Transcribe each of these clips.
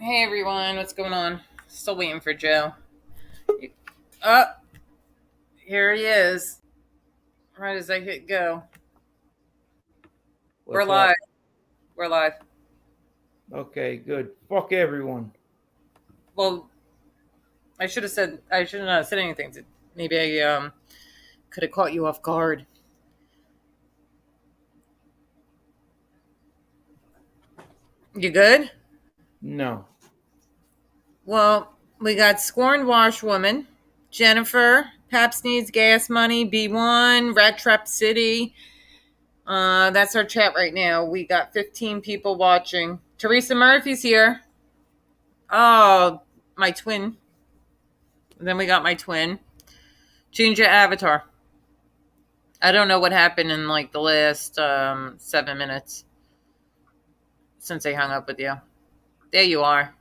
Hey everyone, what's going on? Still waiting for Joe. Oh, here he is. Right as I hit go. We're What's live. up? We're live. Okay, good. Fuck everyone. Well, I shouldn't have said anything. Maybe I could have caught you off guard. You good? No. Well, we got Scorned Washwoman, Jennifer, Paps Needs Gas Money, B1, Rat Trap City. That's our chat right now. We got 15 people watching. Teresa Murphy's here. Oh, my twin. Then we got my twin. Change your avatar. I don't know what happened in like the last 7 minutes since I hung up with you. There you are.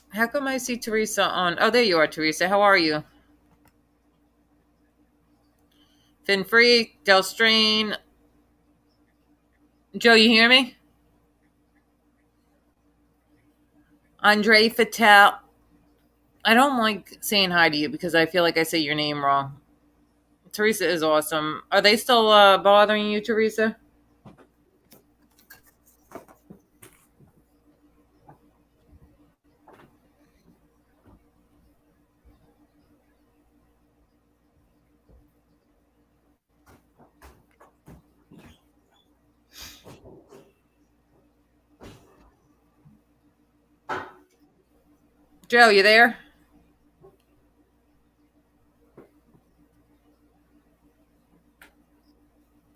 How come I see Teresa on? Oh, there you are, Teresa. How are you? Finn Freak, Del Strain. Joe, you hear me? Andre Fatale. I don't like saying hi to you because I feel like I say your name wrong. Teresa is awesome. Are they still bothering you, Teresa? Joe, you there?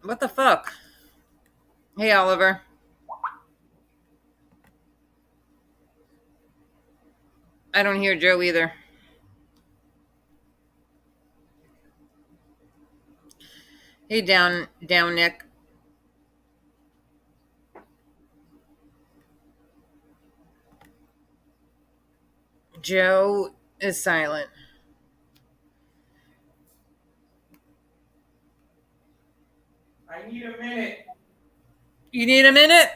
What the fuck? Hey, Oliver. I don't hear Joe either. Hey, down, Nick. Joe is silent. I need a minute. You need a minute?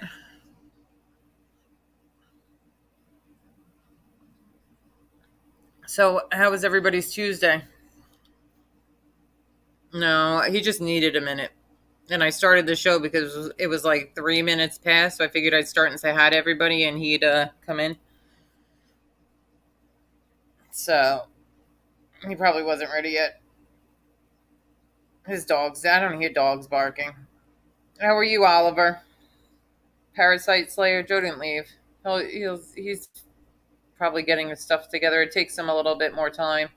So, how was everybody's Tuesday? No, he just needed a minute. And I started the show because it was like 3 minutes past, so I figured I'd start and say hi to everybody and he'd come in. So, he probably wasn't ready yet. I don't hear dogs barking. How are you, Oliver? Parasite Slayer, Joe didn't leave. He's probably getting his stuff together. It takes him a little bit more time.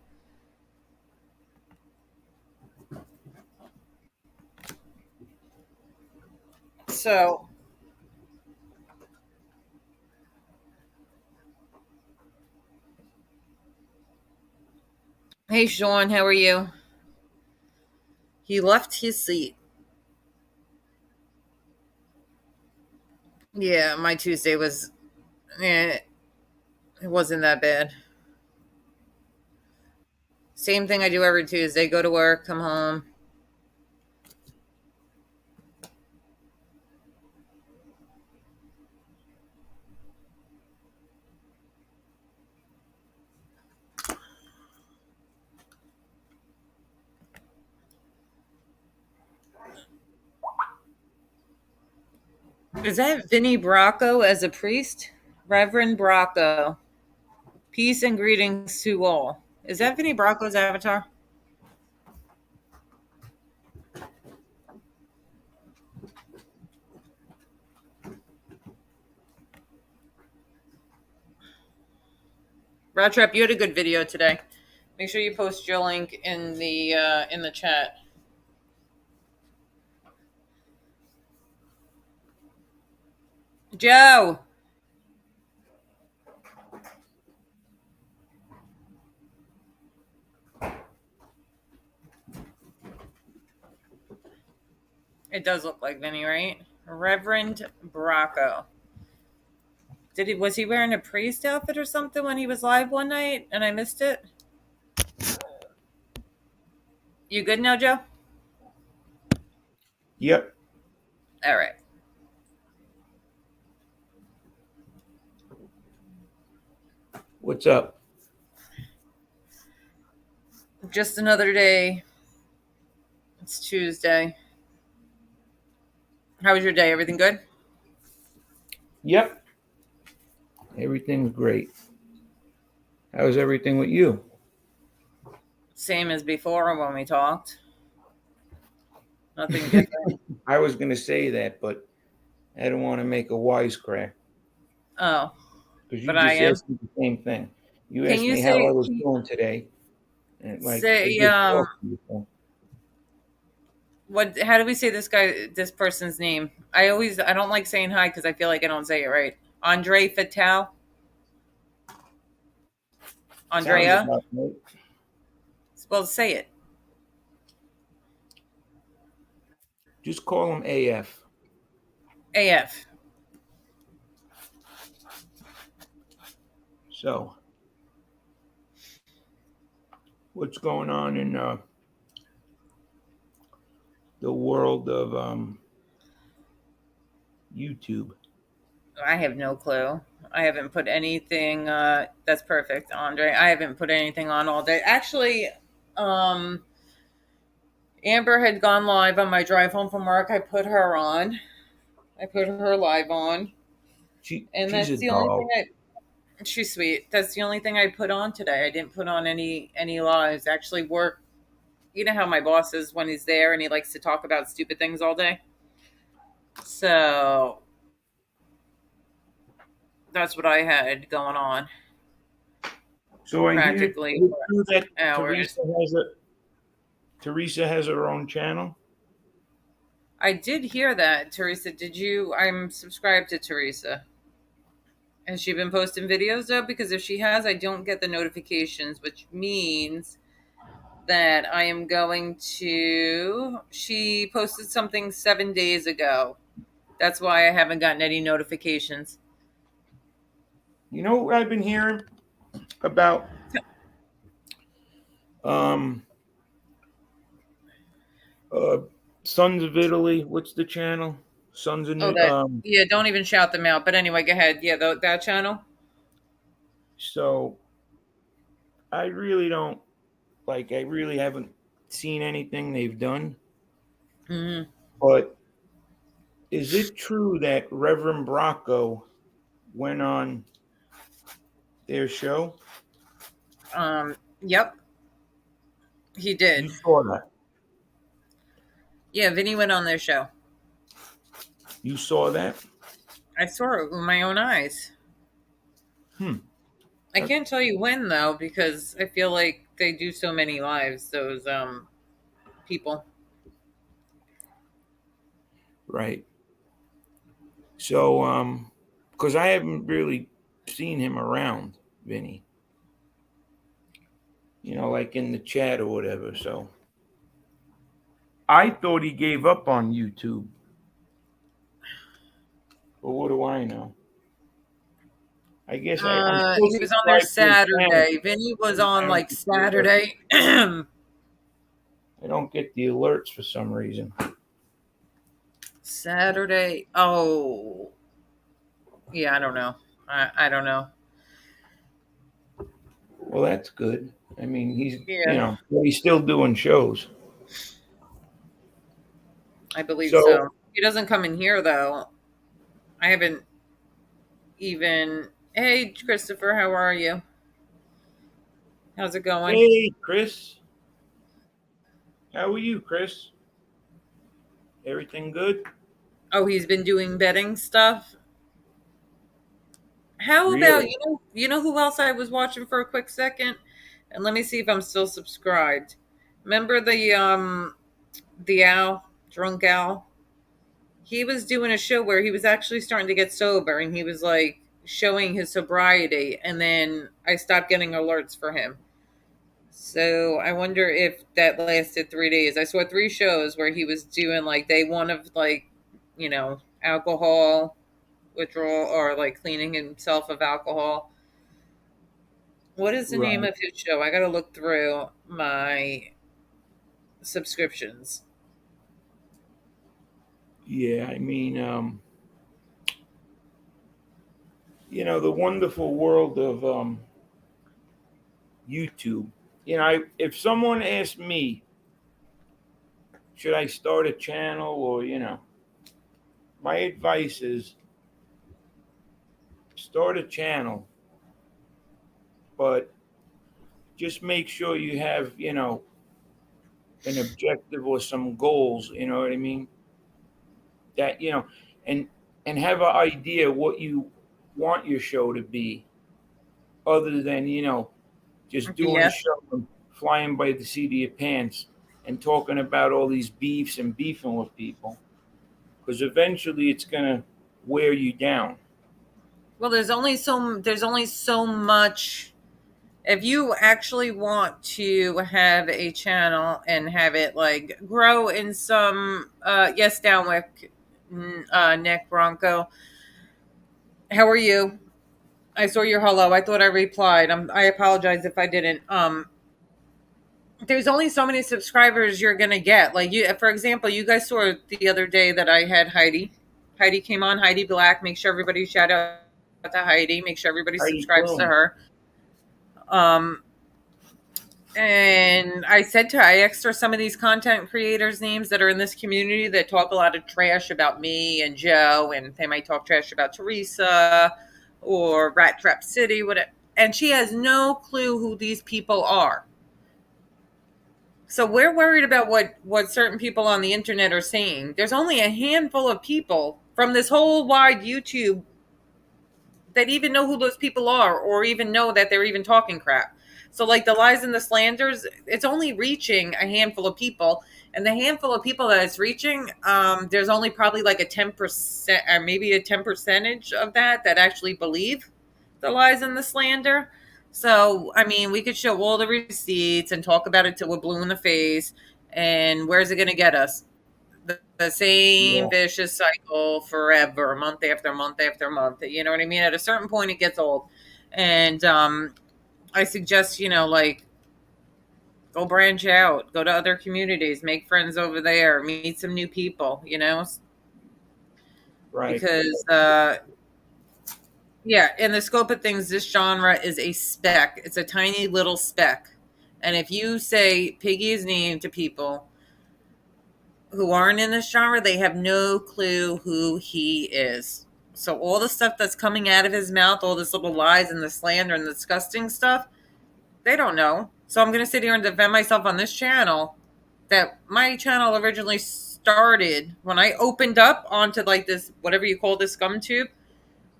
So, hey, Sean, how are you? He left his seat. Yeah, my Tuesday was, eh, it wasn't that bad. Same thing I do every Tuesday. Go to work, come home. Is that Vinny Bracco as a priest? Reverend Bracco. Peace and greetings to all. Is that Vinny Bracco's avatar? Rat Trap, you had a good video today. Make sure you post your link in the chat. Joe. It does look like Vinny, right? Reverend Bracco. Was he wearing a priest outfit or something when he was live one night and I missed it? You good now, Joe? Yep. All right. What's up? Just another day. It's Tuesday. How was your day? Everything good? Yep. Everything's great. How's everything with you? Same as before when we talked. Nothing different. I was going to say that, but I don't want to make a wisecrack Oh, because you but I just am. asked me the same thing. You Can asked you me how I say was doing today, and like I say just talked to you. So. what? How do we say this person's name? I don't like saying hi because I feel like I don't say it right. Andre Fatal. Sounds Andrea. about right. Well, say it. Just call him AF. AF. So, what's going on in the world of YouTube? I have no clue. I haven't put anything. That's perfect, Andre. I haven't put anything on all day. Actually, um, Amber had gone live on my drive home from work. I put her on. I put her live on, and She's that's a the only thing doll. I. She's sweet. That's the only thing I put on today. I didn't put on any lives. Actually, work. You know how my boss is when he's there and he likes to talk about stupid things all day. So that's what I had going on So I hear practically it's for true that hours. Teresa has her own channel. I did hear that, Teresa. Did you? I'm subscribed to Teresa. Has she been posting videos though? Because if she has, I don't get the notifications, which means that I am going to. She posted something 7 days ago. That's why I haven't gotten any notifications. You know what I've been hearing about um uh Sons of Italy. What's the channel? Sons of Oh, New that. Yeah, don't even shout them out. But anyway, go ahead. Yeah, that channel. So I really don't like I really haven't seen anything they've done. Hmm. But is it true that Reverend Bracco went on their show? Yep, he You did. saw that. Yeah, Vinny went on their show. You saw that? I saw it with my own eyes. Hmm. I can't tell you when though, because I feel like they do so many lives. Those people. Right. So because I haven't really seen him around, Vinny. Like in the chat or whatever. So I thought he gave up on YouTube. But what do I know? I guess I'm still He was on there subscribed to his channel. Saturday. Vinny was I on don't like get the alerts. Saturday. I don't get the alerts for some reason. Saturday. Oh, yeah. I don't know. I don't know. Well, that's good. I mean, Yeah, he's still doing shows. I believe So, so. He doesn't come in here though. I haven't even. Hey, Christopher, how are you? How's it going? hey, Chris. How are you, Chris? Everything good? Oh, he's been doing betting stuff. How about Really? you know who else I was watching for a quick second? And let me see if I'm still subscribed. Remember the owl, drunk owl? He was doing a show where he was actually starting to get sober and he was like showing his sobriety and then I stopped getting alerts for him. So I wonder if that lasted 3 days. I saw three shows where he was doing like day one of like, alcohol withdrawal or like cleaning himself of alcohol. What is the name Right. of his show? I got to look through my subscriptions. Yeah, I mean, the wonderful world of YouTube. If someone asked me, should I start a channel, or my advice is start a channel, but just make sure you have, an objective or some goals, you know what I mean? That, and have an idea what you want your show to be, other than, just doing a BS. show and flying by the seat of your pants and talking about all these beefs and beefing with people. Because eventually it's gonna wear you down. Well, there's only so much. If you actually want to have a channel and have it like grow in some, yes, Downwick, Nick Bronco, how are you? I saw your hello. I thought I replied. I apologize if I didn't. There's only so many subscribers you're gonna get. Like you, for example, you guys saw the other day that I had Heidi. Heidi came on. Heidi Black. Make sure everybody shout out to Heidi. Make sure everybody Heidi subscribes to Klum. her. And I asked her some of these content creators' names that are in this community that talk a lot of trash about me and Joe, and they might talk trash about Teresa or Rat Trap City, whatever. And she has no clue who these people are. So we're worried about what certain people on the internet are saying. There's only a handful of people from this whole wide YouTube that even know who those people are, or even know that they're even talking crap. So like the lies and the slanders, it's only reaching a handful of people, and the handful of people that it's reaching, there's only probably like a 10% or maybe a 10% of that actually believe the lies and the slander. So I mean, we could show all the receipts and talk about it till we're blue in the face, and where's it going to get us? The same Yeah. vicious cycle forever, month after month after month. You know what I mean? At a certain point, it gets old. And I suggest, like, go branch out, go to other communities, make friends over there, meet some new people, Right. because, yeah, in the scope of things, this genre is a speck. It's a tiny little speck. And if you say Piggy's name to people who aren't in this genre, they have no clue who he is. So all the stuff that's coming out of his mouth, all this little lies and the slander and the disgusting stuff, they don't know. So I'm going to sit here and defend myself on this channel. That my channel originally started when I opened up onto like this, whatever you call this, scum tube.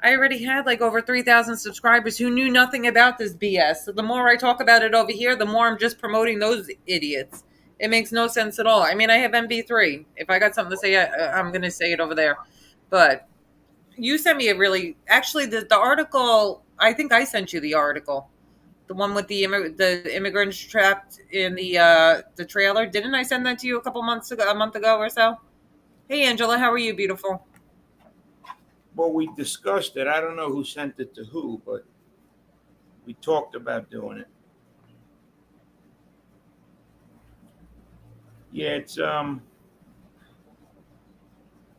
I already had like over 3,000 subscribers who knew nothing about this BS. So the more I talk about it over here, the more I'm just promoting those idiots. It makes no sense at all. I mean, I have MP3. If I got something to say, I'm going to say it over there. But you sent me actually, the article, I think I sent you the article. The one with the immigrants trapped in the trailer. Didn't I send that to you a month ago or so? Hey, Angela, how are you, beautiful? Well, we discussed it. I don't know who sent it to who, but we talked about doing it. Yeah, it's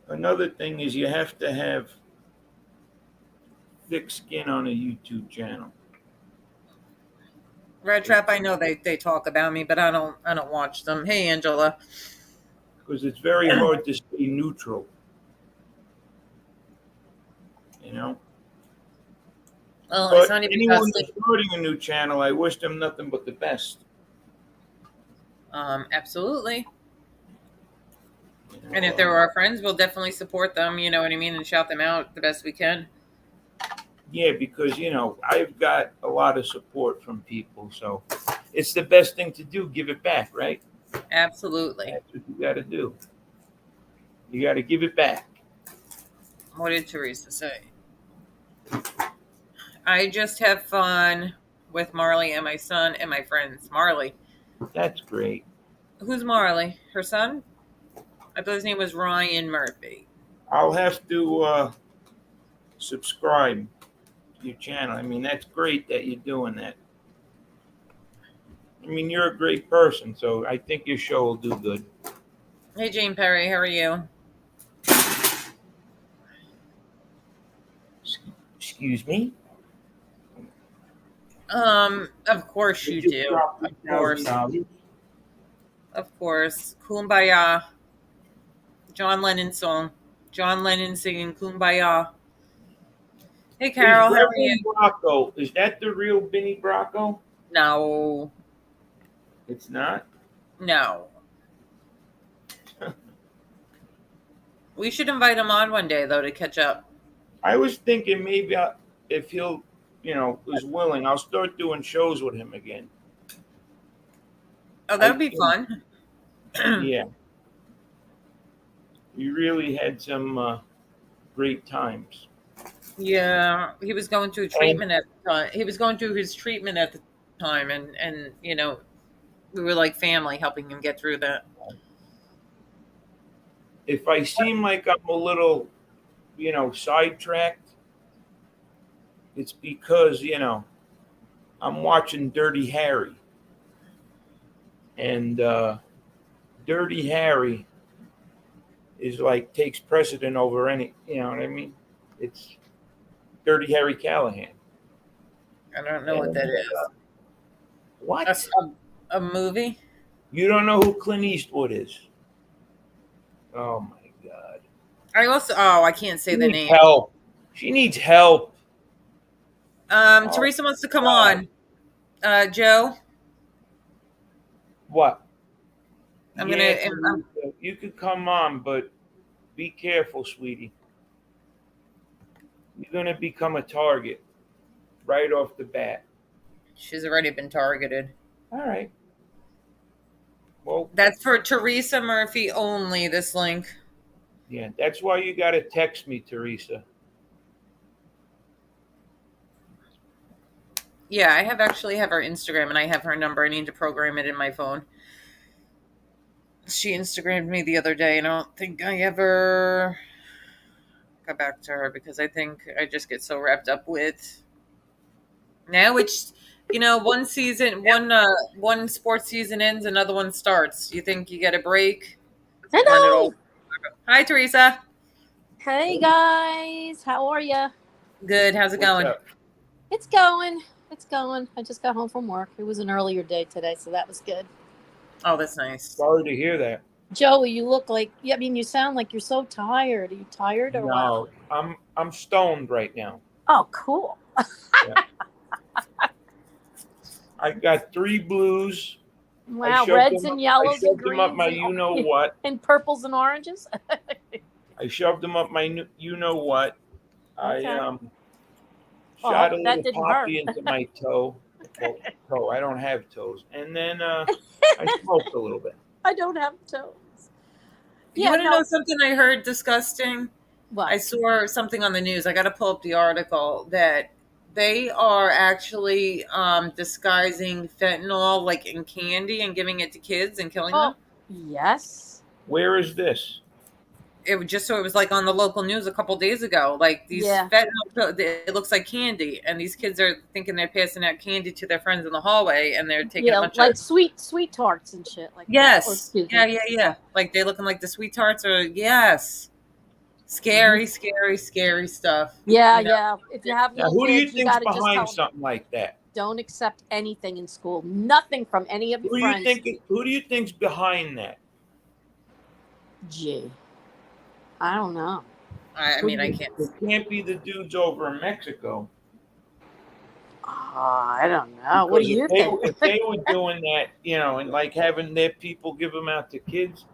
another thing is you have to have thick skin on a YouTube channel. Red Trap, I know they talk about me, but I don't watch them. Hey, Angela. Because it's very hard to stay neutral. Well, But it's not even anyone about who's starting a new channel, I wish them nothing but the best. absolutely. You And if know, they're our friends, we'll definitely support them. You know what I mean, and shout them out the best we can. yeah, because I've got a lot of support from people, so it's the best thing to do. Give it back, right? Absolutely. That's what you got to do. You got to give it back. What did Teresa say? I just have fun with Marley and my son and my friends. Marley. That's great. Who's Marley? Her son? I thought his name was Ryan Murphy. I'll have to subscribe to your channel. I mean, that's great that you're doing that. I mean, you're a great person, so I think your show will do good. Hey, Jane Perry, how are you? Excuse me? Of course I you just do. dropped Of $3,000. course. Of course. Kumbaya. John Lennon song. John Lennon singing Kumbaya. Hey Is Carol, how are you? Reverend Bracco, is that the real Benny Bracco? No. It's not? No. We should invite him on one day though to catch up. I was thinking maybe if he'll, is willing, I'll start doing shows with him again. Oh, that I would be think, fun. yeah, we really had some great times. Yeah, he was going through And treatment at the time. He was going through his treatment at the time, and we were like family, helping him get through that. if I seem like I'm a little, sidetracked, it's because, I'm watching Dirty Harry. And Dirty Harry is like takes precedent over any, you know what I mean? It's Dirty Harry Callahan. I don't know what And that is. A, what? s- a movie? You don't know who Clint Eastwood is? Oh my God. I can't say She the needs name. help. She needs help. Oh Teresa wants to come God. on. Joe, What? I'm gonna. Yeah, Teresa, you could come on, but be careful, sweetie. You're gonna become a target right off the bat. She's already been targeted. All right. Well, That's for Teresa Murphy only. This link. yeah, that's why you got to text me, Teresa. Yeah, I have actually have her Instagram, and I have her number. I need to program it in my phone. She Instagrammed me the other day, and I don't think I ever got back to her because I think I just get so wrapped up with now. Which, one season, one sports season ends, another one starts. You think you get a break, and then it all. Hello. Hi, Teresa. Hey guys, how are you? Good. How's it What's going? up? It's going. It's going. I just got home from work. It was an earlier day today, so that was good. Oh, that's nice. Sorry to hear that. Joey, you look like you sound like you're so tired. Are you tired or what? No, I'm stoned right now. Oh, cool. Yeah. I got 3 blues. Wow, shoved reds them and up- yellows and them up greens my and, you know what. and purples and oranges. I shoved them up my you know what. Okay. I Well, shot a that little didn't poppy hurt. into my toe. Well, toe. I don't have toes. And then I smoked a little bit. I don't have toes. You Yeah, want to no. know something I heard disgusting? What? I saw something on the news. I got to pull up the article that they are actually disguising fentanyl like in candy and giving it to kids and killing them. Yes. Where is this? It was like on the local news a couple days ago. Like these fentanyl, it looks like candy, and these kids are thinking they're passing out candy to their friends in the hallway, and they're taking a bunch like of sweet tarts and shit like yes, that. yeah. Like they looking like the sweet tarts, or yes. Scary, scary, scary stuff. Yeah. If you have Now, little who do you kids, you think's got to just tell behind them, something like that? don't accept anything in school. Nothing from any of your friends. Who do you think's behind that? Gee, I don't know. I mean, I can't. It can't be the dudes over in Mexico. I don't know. What do you think? If they were doing that, and like having their people give them out to kids,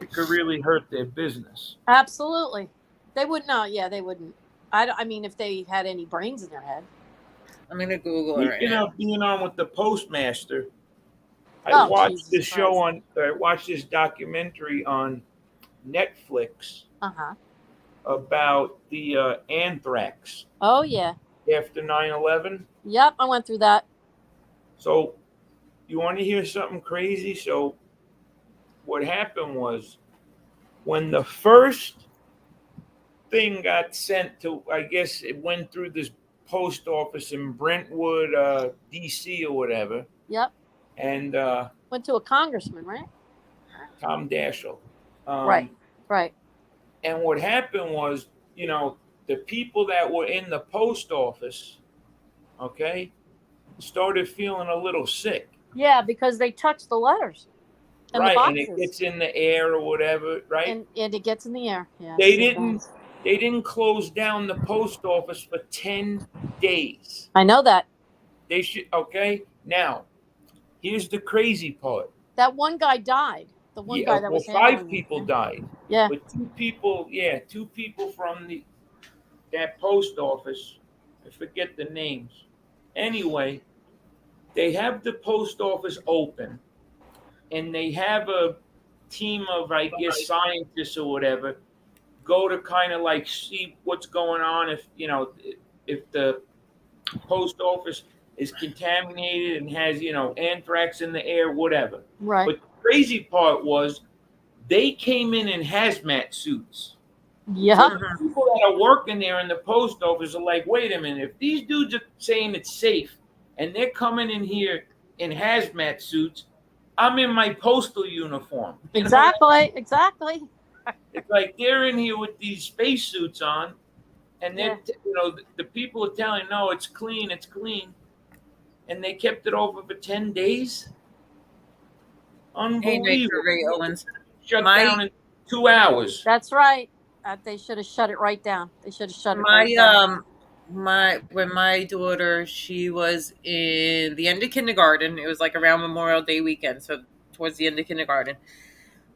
it could really hurt their business. Absolutely. They wouldn't know. Yeah, they wouldn't. I mean, if they had any brains in their head. I'm going to Google it right Speaking now. of being on with the postmaster, I watched this show I watched this documentary on Netflix about the anthrax. Oh, yeah. After 9/11. Yep, I went through that. So, you want to hear something crazy? So, what happened was when the first thing got sent to, I guess it went through this post office in Brentwood, DC or whatever. Yep. And went to a congressman, right? Tom Daschle. Right. And what happened was, the people that were in the post office, okay, started feeling a little sick. Yeah, because they touch the letters and the Right, and it boxes, gets in the air or whatever, right? and it gets in the air. Yeah, They it didn't does. they didn't close down the post office for 10 days. I know that. They should, okay? Now, here's the crazy part. That one guy died. The one guy that Well, was handling 5 it. people died. Yeah. But 2 people from that post office, I forget the names. Anyway, they have the post office open, and they have a team of, I guess, scientists or whatever go to kind of like see what's going on, if the post office is contaminated and has anthrax in the air, whatever. Right. But the crazy part was they came in hazmat suits. Yeah. So the people that are working there in the post office are like, wait a minute, if these dudes are saying it's safe and they're coming in here in hazmat suits, I'm in my postal uniform. You know? Exactly. Exactly. It's like they're in here with these spacesuits on, and they're, the people are telling, no, it's clean, and they kept it over for 10 days. Hey, Unbelievable. Ray Owens. Shut down in 2 hours. That's right. They should have shut it right down. They should have shut it My right down. when my daughter, she was in the end of kindergarten. It was like around Memorial Day weekend, so towards the end of kindergarten.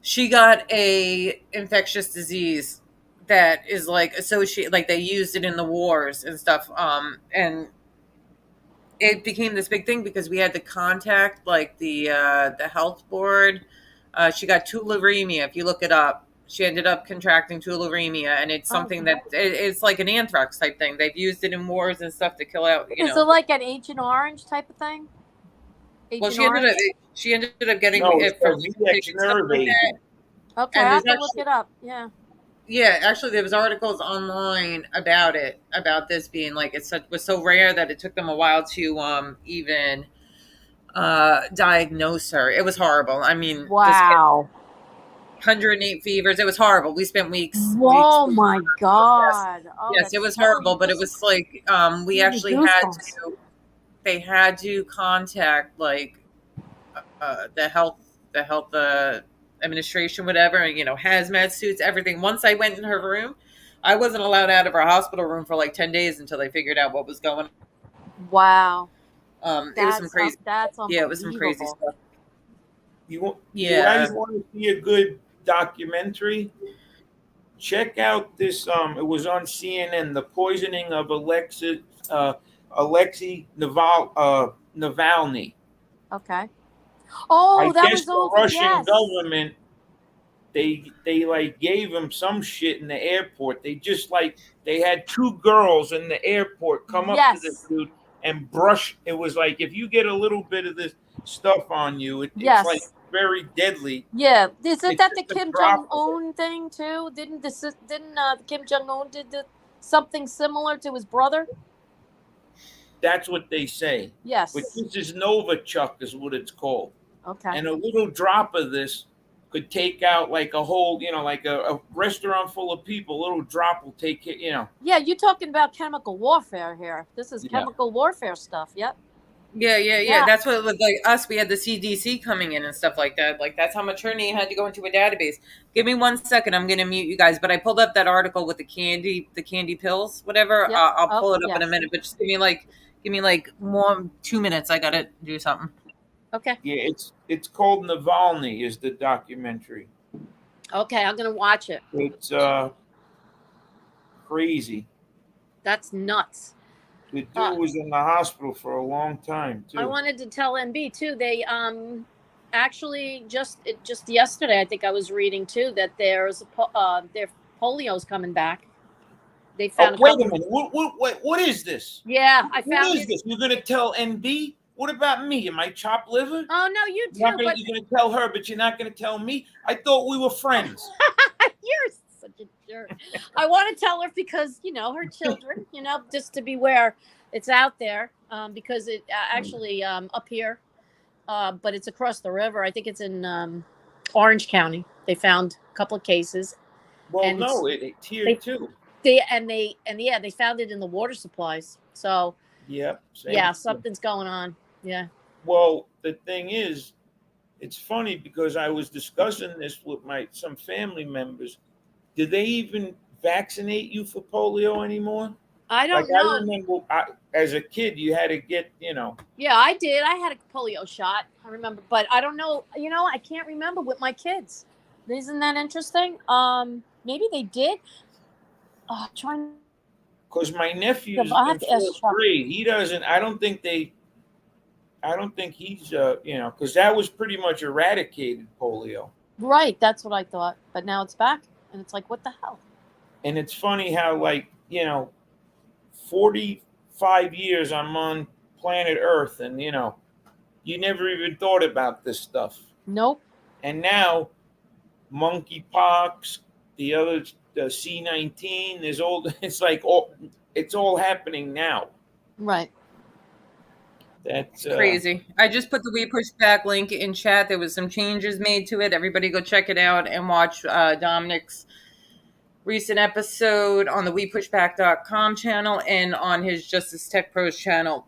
She got a infectious disease that is like associated, like they used it in the wars and stuff. And it became this big thing because we had to contact like the health board. She got tularemia. If you look it up, she ended up contracting tularemia, and it's something that it's like an anthrax type thing. They've used it in wars and stuff to kill out. Is it like an Agent Orange type of thing? Well, she ended up getting it from VX nerve agent. Okay, I have to look it up. Yeah. Yeah, actually, there was articles online about it, about this being like was so rare that it took them a while to even diagnose her. It was horrible. I mean, wow, 108 fevers. It was horrible. We spent weeks. Oh my God! Oh, yes, it was horrible, but it was like we actually had to. They had to contact like the health administration, whatever, and hazmat suits, everything. Once I went in her room, I wasn't allowed out of her hospital room for like 10 days until they figured out what was going on. Wow. It was some crazy. That's it was some crazy stuff. You guys want to see a good documentary? Check out this. It was on CNN. The poisoning of Alexei Navalny. Okay. Oh, I guess the Russian government, they like gave him some shit in the airport. They had 2 girls in the airport come up to this dude and brush. It was like, if you get a little bit of this stuff on you, it's like very deadly. Yeah, isn't that the Kim Jong-un thing too? Didn't Kim Jong-un did something similar to his brother? That's what they say. Yes. But this is Novichok is what it's called. Okay. And a little drop of this could take out like a whole, like a restaurant full of people. A little drop will take it, Yeah, you're talking about chemical warfare here. This is chemical warfare stuff. Yep. Yeah. That's what it was like us. We had the CDC coming in and stuff like that. Like that's how much her name had to go into a database. Give me 1 second. I'm going to mute you guys. But I pulled up that article with the candy pills, whatever. Yep. I'll pull it up in a minute. But just give me like 2 minutes. I got to do something. Okay. Yeah, it's called Navalny is the documentary. Okay, I'm gonna watch it. It's crazy. That's nuts. The dude was in the hospital for a long time too. I wanted to tell NB too. They actually just yesterday, I think I was reading too that their polio's coming back. They found. Wait a minute. What is this? Yeah, I found. What is this? You're gonna tell NB? What about me? Am I chopped liver? Oh no, you too. You're gonna tell her, but you're not gonna tell me. I thought we were friends. You're such a jerk. I want to tell her because her children. Just to be aware, it's out there. Because it actually up here, but it's across the river. I think it's in Orange County. They found a couple of cases. Well, no, it's here too. They found it in the water supplies. So Yep. Same Yeah, here. something's going on. Yeah. Well, the thing is, it's funny because I was discussing this with some family members. Do they even vaccinate you for polio anymore? I Like don't I know. remember, as a kid, you had to get, Yeah, I did. I had a polio shot. I remember, but I don't know. I can't remember with my kids. Isn't that interesting? Maybe they did. Trying. because my nephew's I in have to ask fourth Chuck. grade. He doesn't. I don't think he's. Because that was pretty much eradicated polio. Right, that's what I thought. But now it's back, and it's like, what the hell? And it's funny how, 45 years I'm on planet Earth, and you never even thought about this stuff. Nope. And now, monkeypox, the C19, there's all. It's all happening now. Right. That's Crazy. I just put the We Push Back link in chat. There was some changes made to it. Everybody go check it out and watch Dominic's recent episode on the WePushBack.com channel and on his Justice Tech Pros channel.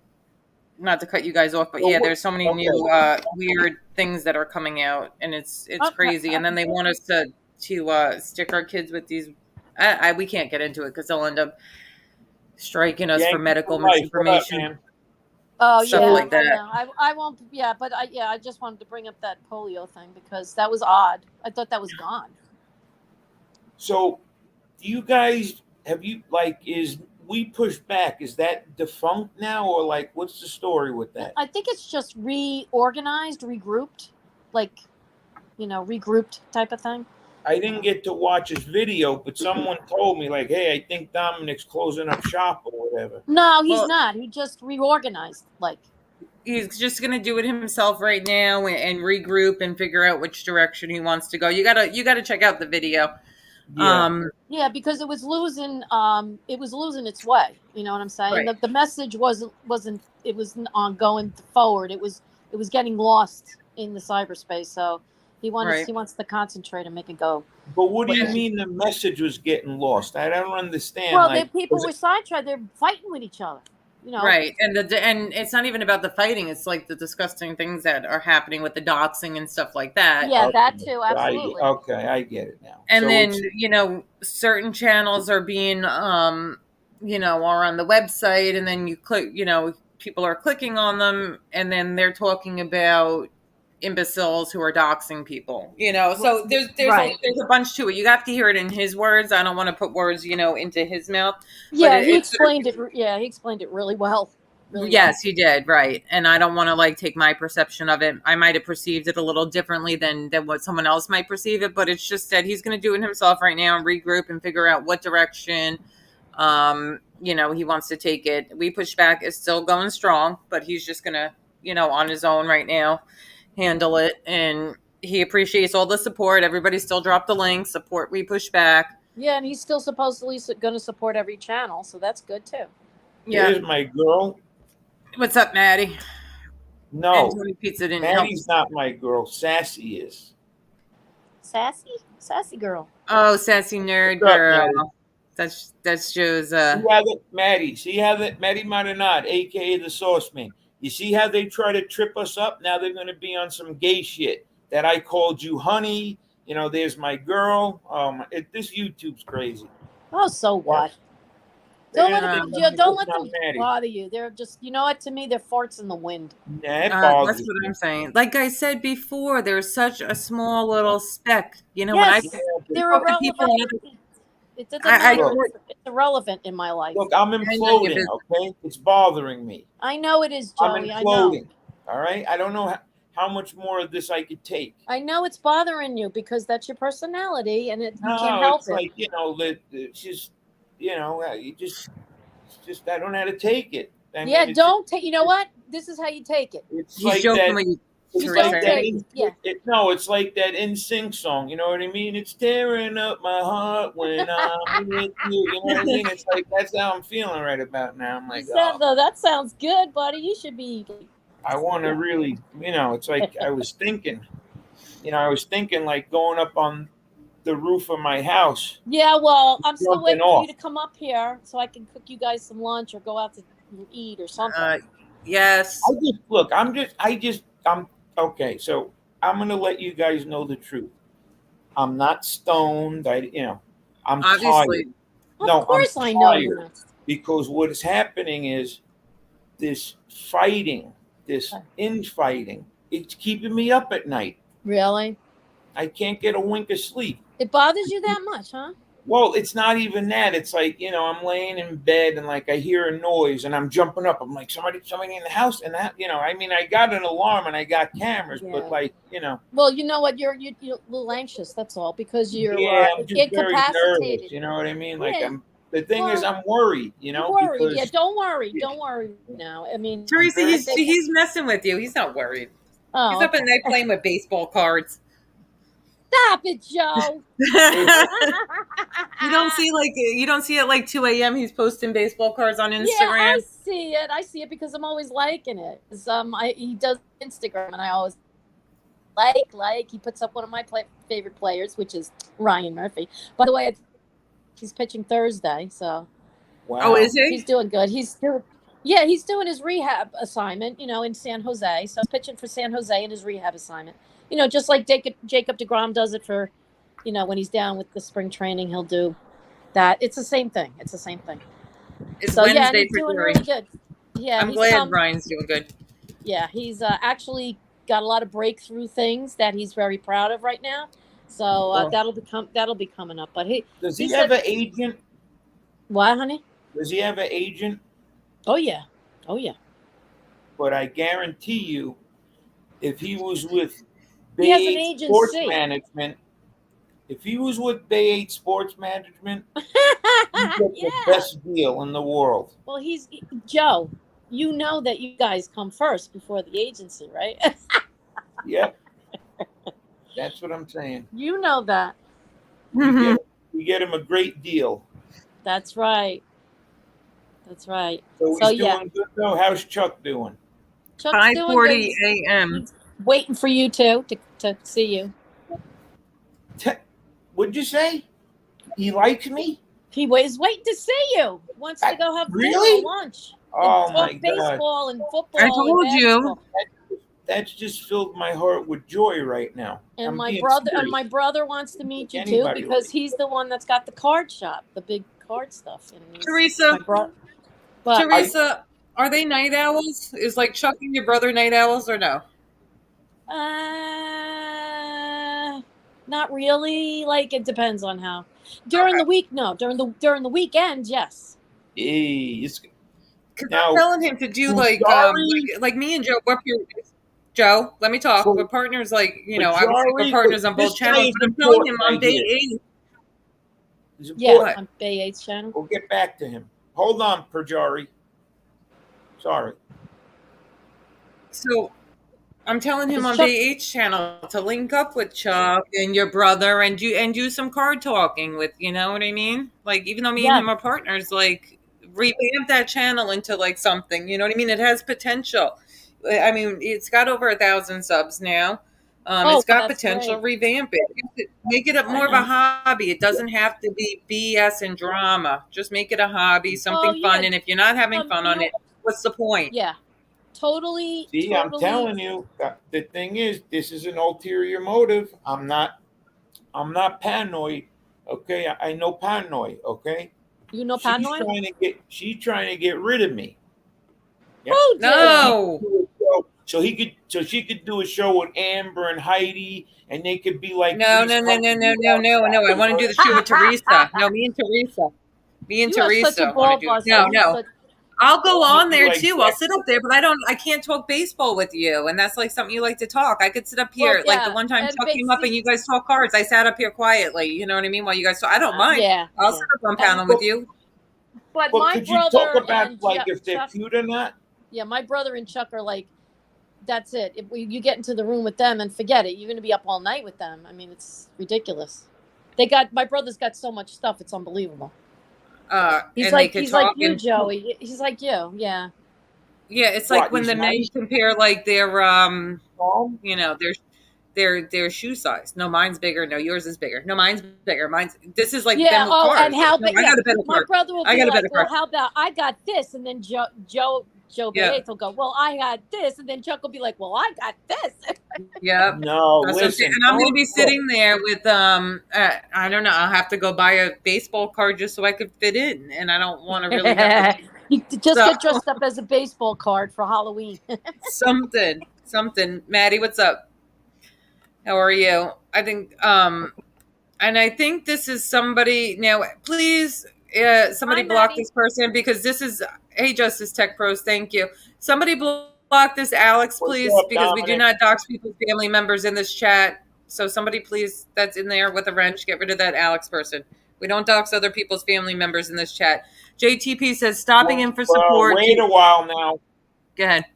Not to cut you guys off, but yeah, there's so many new weird things that are coming out, and it's crazy. And then they want us to stick our kids with these. We can't get into it because they'll end up striking us for medical misinformation. Oh, stuff yeah, like that. I won't. Yeah, but I just wanted to bring up that polio thing because that was odd. I thought that was gone. So, do you guys is We Push Back? Is that defunct now, or what's the story with that? I think it's just reorganized, regrouped, regrouped type of thing. I didn't get to watch his video, but someone told me, hey, I think Dominic's closing up shop or whatever. No, he's not. He just reorganized. He's just going to do it himself right now and regroup and figure out which direction he wants to go. You gotta check out the video. Yeah. Because it was losing its way. You know what I'm saying? Right. The message wasn't it was on going forward. It was getting lost in the cyberspace. So he wants to concentrate and make it go. But what do you mean the message was getting lost? I don't understand. Well, people were sidetracked. They're fighting with each other. Right, and it's not even about the fighting. It's like the disgusting things that are happening with the doxing and stuff like that. Yeah, that too, absolutely. I get it now. And so then certain channels are being are on the website, and then you click. People are clicking on them, and then they're talking about imbeciles who are doxing people. So there's a bunch to it. You have to hear it in his words. I don't want to put words into his mouth. Yeah, he explained it. Yeah, he explained it really well. Yes, he did. Right. And I don't want to take my perception of it. I might have perceived it a little differently than what someone else might perceive it, but it's just that he's going to do it himself right now and regroup and figure out what direction he wants to take it. We Push Back is still going strong, but he's just going to on his own right now handle it, and he appreciates all the support. Everybody still dropped the link, support We Push Back. Yeah, and he's still supposedly going to support every channel, so that's good too. Yeah. Here's my girl. What's up, Maddie? No, Pizza didn't Maddie's not my girl. Sassy is. Sassy girl. Oh, sassy nerd girl. That's Joe's. Maddie. See how that Maddie Marinade, aka the Sauce Man. You see how they try to trip us up? Now they're going to be on some gay shit that I called you honey. There's my girl. This YouTube's crazy. Oh, so what? Don't let them bother you. They're just, to me, they're farts in the wind. Yeah, that's what I'm saying. Like I said before, they're such a small little speck. They're irrelevant. It doesn't matter. It's irrelevant in my life. Look, I'm imploding, okay? It's bothering me. I know it is, Joey. I'm imploding, all right? I don't know how much more of this I could take. I know it's bothering you because that's your personality, and you can't help it. It's just, I don't know how to take it. Don't take. You know what? This is how you take it. It's like that. It's like that NSYNC song. You know what I mean? It's tearing up my heart when I'm with you. You know what I mean? It's like that's how I'm feeling right about now. I'm like, that sounds good, buddy. You should be. I want to really, it's like I was thinking like going up on the roof of my house. Yeah, well, I'm still waiting for you to come up here so I can cook you guys some lunch or go out to you eat or something. Yes. I'm okay. So I'm gonna let you guys know the truth. I'm not stoned. I'm Obviously. tired. Of No, I'm course, I know you're tired not. because what is happening is this fighting, this infighting. It's keeping me up at night. Really? I can't get a wink of sleep. It bothers you that much, huh? Well, it's not even that. It's like, I'm laying in bed and like I hear a noise and I'm jumping up. I'm like, somebody in the house. And I mean, I got an alarm and I got cameras, Yeah. but like, Well, you know what? You're a little anxious. That's all because you're yeah, I'm just very nervous. incapacitated. You know what I mean? Like Yeah. the thing is, Well, I'm worried, You're worried. because Yeah, don't worry. Don't worry now. I mean, Teresa, very- he's messing with you. He's not worried. oh, He's up at night playing with baseball cards. stop it, Joe. You don't see it like 2 a.m. He's posting baseball cards on Instagram. Yeah, I see it. I see it because I'm always liking it. He does Instagram, and I always like. He puts up one of my favorite players, which is Ryan Murphy. By the way, he's pitching Thursday, so wow. Oh, is he? he's doing good. He's doing his rehab assignment, in San Jose. So he's pitching for San Jose in his rehab assignment. Just like Jacob deGrom does it for, when he's down with the spring training, he'll do that. It's the same thing. It's It's so yeah, and Wednesday he's for doing Terry. really good. Yeah, I'm glad Ryan's doing good. Yeah, he's actually got a lot of breakthrough things that he's very proud of right now. So Cool. that'll be coming up. But Does he he have said- an agent? what, honey? Does he have an agent? Oh yeah. But I guarantee you, if he was with He has an Bay 8 agency. Sports Management, if he was with Bay 8 Sports Management, he'd get the best deal in the world. Well, Joe. You know that you guys come first before the agency, right? Yep. That's what I'm saying. You know that. We get him a great deal. That's right. So he's doing good though. How's Chuck doing? Chuck's doing 5:40 good. a.m. He's waiting for you to see you. What'd you say? He likes me? He was waiting to see you. Wants to go have Really? dinner, lunch. Oh and my talk God. baseball and football. I told and you. basketball. That's just filled my heart with joy right now. And I'm my being brother serious. wants to meet you Anybody too because like- he's the one that's got the card shop, the big card stuff. And Teresa. But Teresa, are they night owls? Is like Chuck and your brother night owls or no? not really. Like it depends on how. During the week, no. During the weekend, yes. Hey, Because Now, I'm telling him to do like me and Joe. Joe, let me talk. So- we're partners, obviously Jari, we're partners on this both guy channels. is But I'm telling him important on Bay idea. 8. He's Yeah, important. on Bay 8's channel. We'll get back to him. Hold on, Pajari. Sorry. So I'm telling him Is on Chuck- Bay 8's channel to link up with Chuck and your brother and do some card talking with, you know what I mean? Like, even though me and Yeah. him are partners, like revamp that channel into like something, you know what I mean? It has potential. I mean, it's got over 1,000 subs now. It's got that's potential. great. Revamp it. Make it more of a hobby. It doesn't have to be BS and drama. Just make it a hobby, something yeah. fun. And if you're not having fun on you- it, what's the point? Yeah, totally. See, I'm telling you, the thing is, this is an ulterior motive. I'm not paranoid. Okay, I know paranoid. Okay, You know, she's Panoy? she's trying to get rid of me. Who did? No. So she could do a show with Amber and Heidi, and they could be like, No. I want to do the show with Teresa. No, me and Teresa. Me and You are Teresa. such a wanna ball do- buster. No, You're no. such- I'll go on there Like too. that. I'll sit up there, but I can't talk baseball with you. And that's like something you like to talk. I could sit up here. Well, Like the yeah, one time and Chuck came up and you guys talk cards. I sat up here quietly. You know what I mean? While you guys talk. I don't mind. Yeah. I'll yeah. sit up on panel with you. But But my could you brother talk about and like if they're Chuck, cute or not? yeah, my brother and Chuck are like, that's it. If you get into the room with them and forget it, you're going to be up all night with them. I mean, it's ridiculous. My brother's got so much stuff. It's unbelievable. He's And like they could he's like talk you, and- Joey. He's like you. Yeah. Yeah, it's like What, when he's the men nice? compare like their Calm? you know, their shoe size. No, mine's bigger. No, yours is bigger. No, mine's bigger. This is like Yeah. them with Oh, cars. and how No, big? I got a better My car. brother will I be got a like, better "Well, car. how about I got this?" And then Joe Yeah. Bates will go, "Well, I got this," and then Chuck will be like, "Well, I got this." Yep. No, That's what listen. and I'm going to be don't- sitting there with I don't know. I'll have to go buy a baseball card just so I could fit in, and I don't want to really have to, You just So- get dressed up as a baseball card for Halloween. something. Maddie, what's up? How are you? I think and I think this is somebody now. Please, somebody Hi, block Maddie. this person because this is. Hey, Justice Tech Pros, thank you. Somebody block this Alex, What's please, up, because we do Dominic? not dox people's family members in this chat. So somebody, please, that's in there with a wrench, get rid of that Alex person. We don't dox other people's family members in this chat. JTP says stopping in for support. Wait a while now. Go ahead.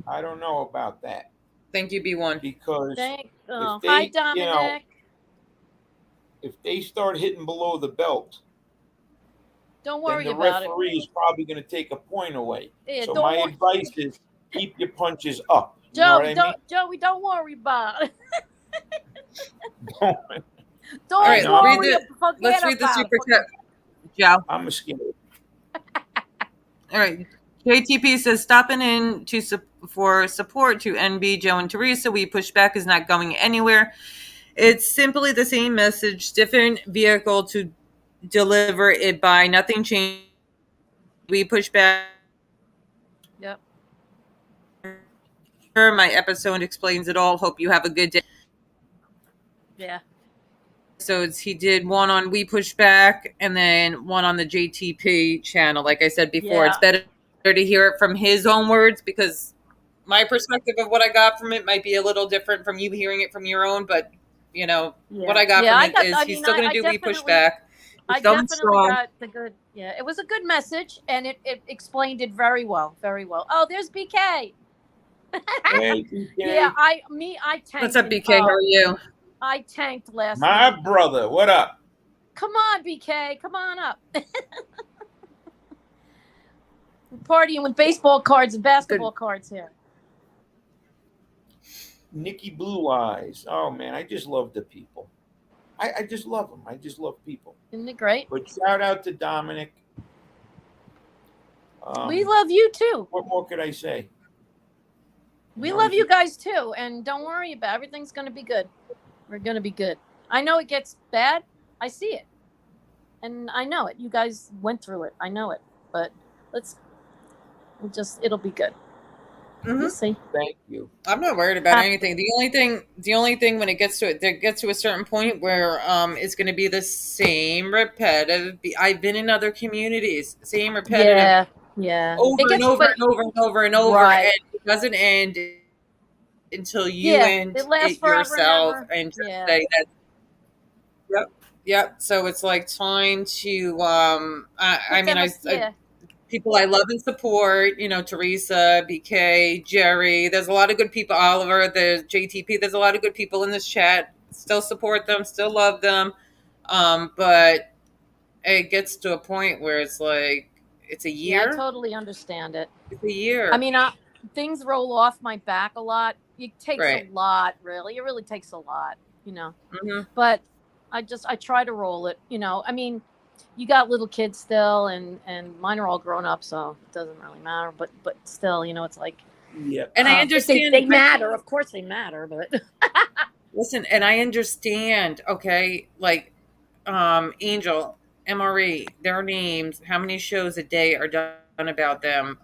I don't know about that Thank you, B1. because Thanks. Oh, they, hi, you Dominic. know, if they start hitting below the belt, Don't then worry the about referee is probably going to take a point away. it. Yeah, So don't my worry. advice is keep your punches up. You know Joey, what I mean? Joey, don't worry about it. Don't- Don't All right, worry. read Forget Let's read the about super it. chat. Joe. I'm a scared. All right. JTP says stopping in for support to NB, Joe, and Teresa. We push back is not going anywhere. It's simply the same message, different vehicle to deliver it by. Nothing changed. We push back. Yep. My episode explains it all. Hope you have a good day. Yeah. So he did one on We Push Back and then one on the JTP channel. Like I said before, Yeah. it's better to hear it from his own words because my perspective of what I got from it might be a little different from you hearing it from your own. But, you know, Yeah. what I got Yeah, from it is he's still going to do We Push Back. I It's going definitely strong. got the good. Yeah, it was a good message, and it explained it very well. Very well. Oh, there's BK. Hey, PK, Yeah, I tanked. What's up, BK? How are you? I tanked last my night. brother, what up? Come on, BK. Come on up. We're partying with baseball cards and basketball cards here. Nikki Blue Eyes. Oh man, I just love the people. I just love them. I just love people. Isn't it great? But shout out to Dominic. We love you too. What more could I say? We love you guys too, and don't worry about it. Everything's going to be good. We're going to be good. I know it gets bad. I see it, and I know it. You guys went through it. I know it, but it'll be good. Mhm. We'll see. Thank you. I'm not worried about anything. The only thing when it gets to a certain point where it's going to be the same repetitive. I've been in other communities, same repetitive, Yeah. over It and gets- over but- and over and over and over, Right. and it doesn't end until you Yeah, end it lasts it forever yourself and ever. and just Yeah. say that. Yep. So it's like time to. I mean, yeah. people I love and support, you know, Teresa, BK, Jerry. There's a lot of good people. Oliver, there's JTP. There's a lot of good people in this chat. Still support them, still love them. But it gets to a point where it's like, it's a Yeah, year. I totally understand it. It's a year. I mean, things roll off my back a lot. It takes Right. a lot, really. It really takes a lot, you know. Mhm. But I try to roll it, you know. I mean, you got little kids still, and mine are all grown up, so it doesn't really matter. But still, you know, it's like. Yeah. And I if understand they matter. Of course, they matter, but. Listen, and I understand, okay, like Angel, MRE, their names, how many shows a day are done about them?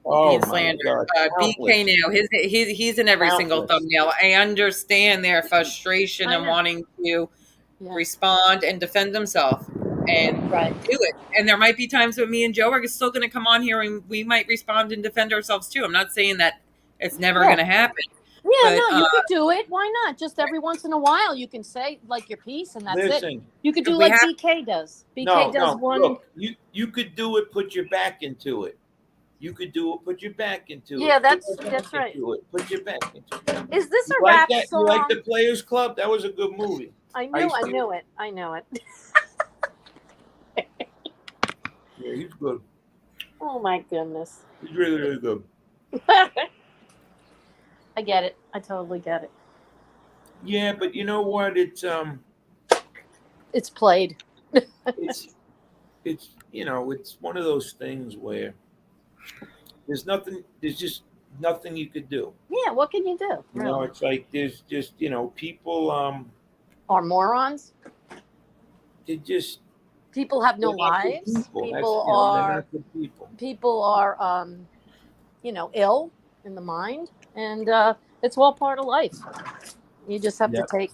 Oh Being my slandered. God. BK now, he's in every single Countless. thumbnail. I understand their frustration I and know. wanting to Yeah. respond and defend themselves and Right. do it. And there might be times when me and Joe are still going to come on here and we might respond and defend ourselves too. I'm not saying that it's never Yeah. going to happen. Yeah, But, no, you could do it. Why not? Just every once in a while, you can say like your piece, and that's it. Listen, You could do We like have- BK does. BK does one. Look, you could do it. Put your back into it. You could do it. Put your back into it. Yeah, Put that's- your back that's right. into it. Put your back into it. Is this a You like rap that? song? You like the Players Club? That was a good movie. I I knew it. I know it. Yeah, he's good. Oh my goodness. He's really, really good. I I get it. I totally get it. Yeah, but you know what? It's played. It's it's one of those things where there's just nothing you could do. Yeah, what can you do? You know, Really? it's like there's just, people Are morons? they just People have no they're not good lives. people. They're not good people. People are ill in the mind, and it's all part of life. You just have Yep. to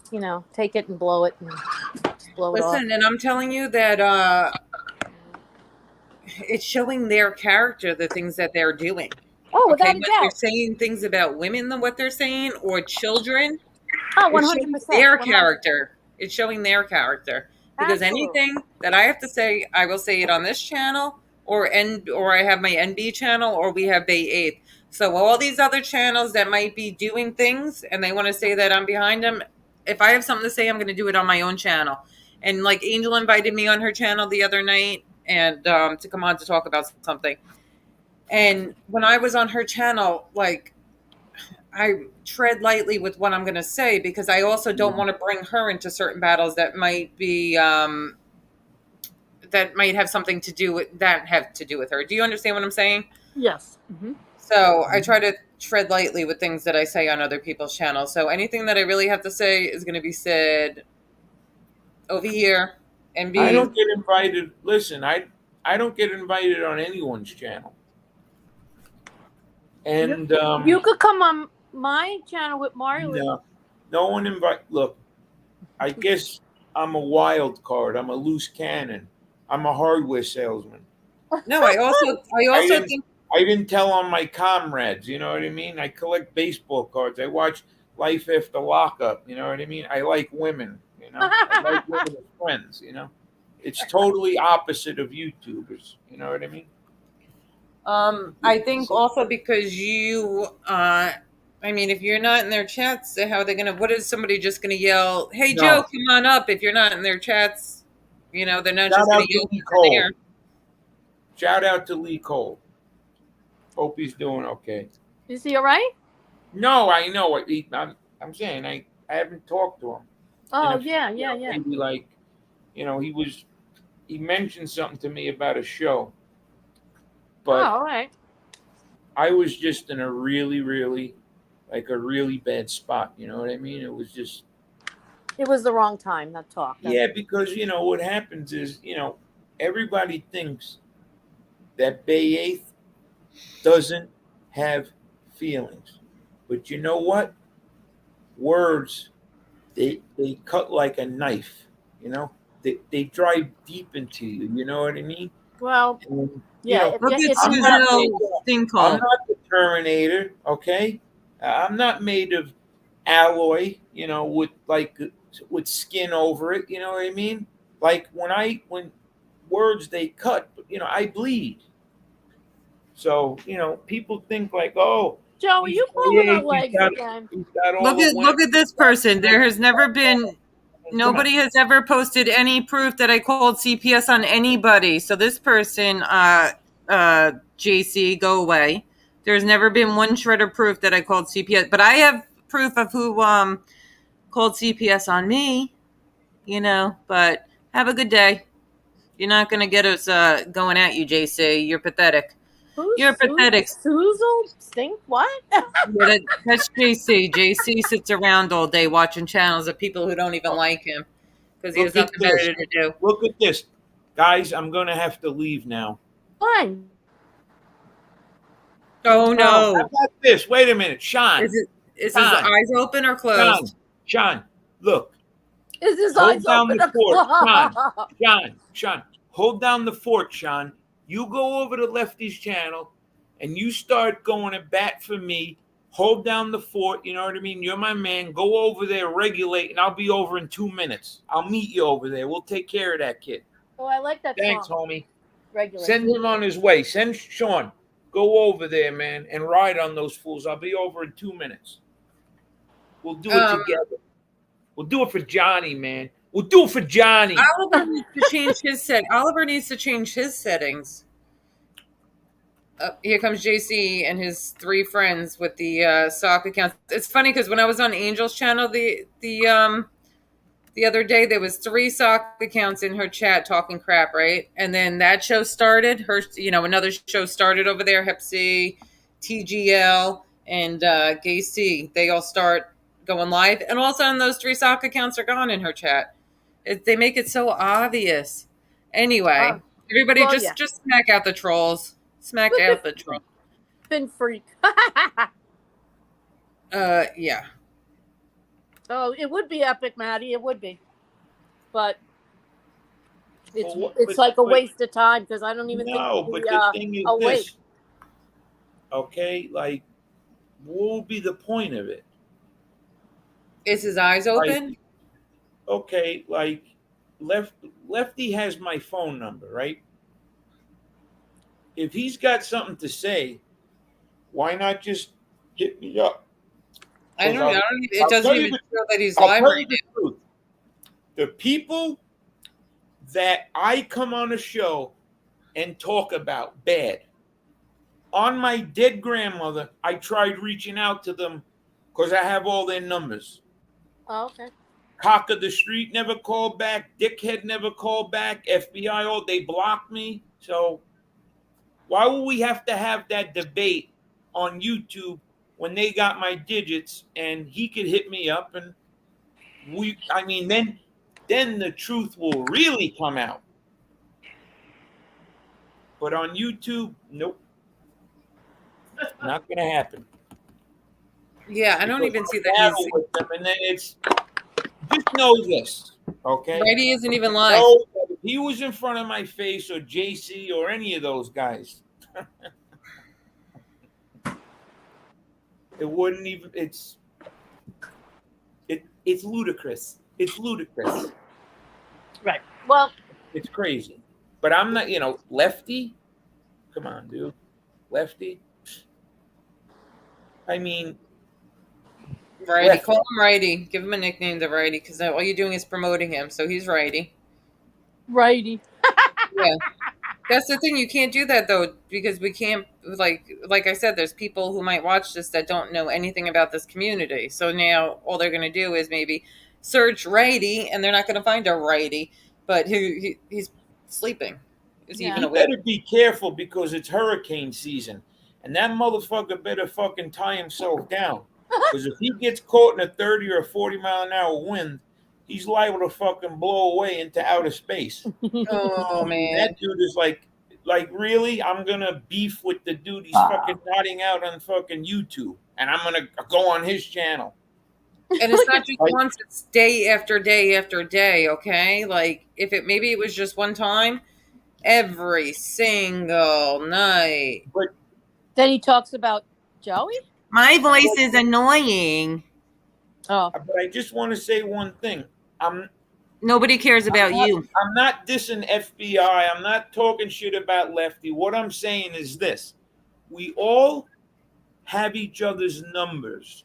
take it and blow it and just blow it off. Listen, and I'm telling you that it's showing their character, the things that they're doing. Oh, without Okay, a but they're doubt. saying things about women than what they're saying, or children. Oh, It's 100%. showing their 100%. character. It's showing their character. Because Absolutely. anything that I have to say, I will say it on this channel, or I have my NB channel, or we have Bay 8th. So all these other channels that might be doing things and they want to say that I'm behind them, if I have something to say, I'm going to do it on my own channel. And like Angel invited me on her channel the other night and to come on to talk about something. And when I was on her channel, like, I tread lightly with what I'm going to say, because I also don't want to bring her into certain battles that might be that might have something to do with her. Do you understand what I'm saying? Yes. Mm-hmm. So I try to tread lightly with things that I say on other people's channels. So anything that I really have to say is going to be said over here and be. I don't get invited. Listen, I don't get invited on anyone's channel. And You could come on my channel with Marley. no one invite. Look, I guess I'm a wild card. I'm a loose cannon. I'm a hardware salesman. No, I also think I didn't tell on my comrades. You know what I mean? I collect baseball cards. I watch Life After Lockup. You know what I mean? I like women. You know, I like women as friends. You know, it's totally opposite of YouTubers. You know what I mean? I think also because you, I mean, if you're not in their chats, how are they gonna? What is somebody just gonna yell? Hey, No. Joe, come on up! If you're not in their chats, they're not Shout just gonna out to yell. Lee Cole. Shout out to Lee Cole. Hope he's doing okay. Is he all right? No, I know what I'm saying. I haven't talked to him. Oh, And yeah. Maybe like, he mentioned something to me about a show, but all right. I was just in a really, really, like a really bad spot. You know what I mean? It was just. It was the wrong time, that talk. Yeah, because what happens is, everybody thinks that Bay 8th doesn't have feelings, but you know what? Words, they cut like a knife. They drive deep into you. You know what I mean? Well, And, yeah. Look at if I'm you not have- Susan's thing I'm called. not the Terminator, okay? I'm not made of alloy, with skin over it. You know what I mean? Like when words they cut, I bleed. So people think like, oh, Joe, are he's you pulling our 28, legs again? he's got all Look the at this person. There has never been. Nobody Come has ever posted any proof that I called CPS on anybody. So this person, JC, go away. There's never been one shred of proof that I called CPS, but I have proof of who called CPS on me. But have a good day. You're not going to get us going at you, JC. You're pathetic. You're pathetic. Suzel? Stink? What? Yeah, that's JC. JC sits around all day watching channels of people who don't even like him because he has Look at nothing better this. to do. Look at this. Guys, I'm going to have to leave now. Fine. Oh no! How about this? Wait a minute, Sean. Is his Sean. eyes open or closed? Sean, look. Is his Hold eyes down open the or fort, Sean, hold down the fort, Sean. You go over to Lefty's channel and you start going to bat for me. Hold down the fort, you know what I mean? You're my man. Go over there, regulate, and I'll be over in 2 minutes. I'll meet you over there. We'll take care of that kid. Oh, I like that Thanks, song. homie. Regular. Send him on his way. Send Sean. Go over there, man, and ride on those fools. I'll be over in 2 minutes. We'll do it together. We'll do it for Johnny, man. We'll do it for Johnny. Oliver needs to change his settings. Here comes JC and his three friends with the sock accounts. It's funny because when I was on Angel's channel the other day, there was three sock accounts in her chat talking crap, right? And then that show started. Another show started over there. Hep C, TGL, and Gay C. They all start going live, and all of a sudden, those three sock accounts are gone in her chat. They make it so obvious. Anyway, everybody well, just yeah. just smack out the trolls. Smack out the trolls. Been freak. Yeah. Oh, it would be epic, Maddie. It would be, but it's like a waste of time because I don't even think. No, but the thing is this. Okay, like, what will be the point of it? Is his eyes open? Like, okay, like, Lefty has my phone number, right? If he's got something to say, why not just hit me up? I don't know. It doesn't even show that he's live right now. The people that I come on a show and talk about bad, on my dead grandmother, I tried reaching out to them because I have all their numbers. Oh, okay. Cock of the street never called back. Dickhead never called back. FBI, they blocked me. So why would we have to have that debate on YouTube when they got my digits and he could hit me up and then the truth will really come out. But on YouTube, nope. Not gonna happen. Yeah, I don't even see that he's with them, and then it's just know this, okay? Brady isn't even live. Know that if he was in front of my face or JC or any of those guys, it wouldn't even. It's ludicrous. It's ludicrous. Right. Well, it's crazy. But I'm not. Lefty. Come on, dude. Lefty. I mean. Righty. Lefty. Call him Righty. Give him a nickname to Righty because all you're doing is promoting him. So he's Righty. Righty. Yeah. That's the thing. You can't do that though because we can't. Like I said, there's people who might watch this that don't know anything about this community. So now all they're going to do is maybe search Righty, and they're not going to find a Righty. But he's sleeping. Is he even awake? You better be careful because it's hurricane season, and that motherfucker better fucking tie himself down. Because if he gets caught in a 30 or 40 mile an hour wind, he's liable to fucking blow away into outer space. Oh man, that dude is like really? I'm gonna beef with the dude he's fucking nodding out on fucking YouTube, and I'm gonna go on his channel. And it's not just once; it's day after day after day. Okay, like maybe it was just one time, every single night. But then he talks about Joey. My voice is annoying. Oh, but I just want to say one thing. Nobody cares about you. I'm not dissing FBI. I'm not talking shit about Lefty. What I'm saying is this: we all have each other's numbers.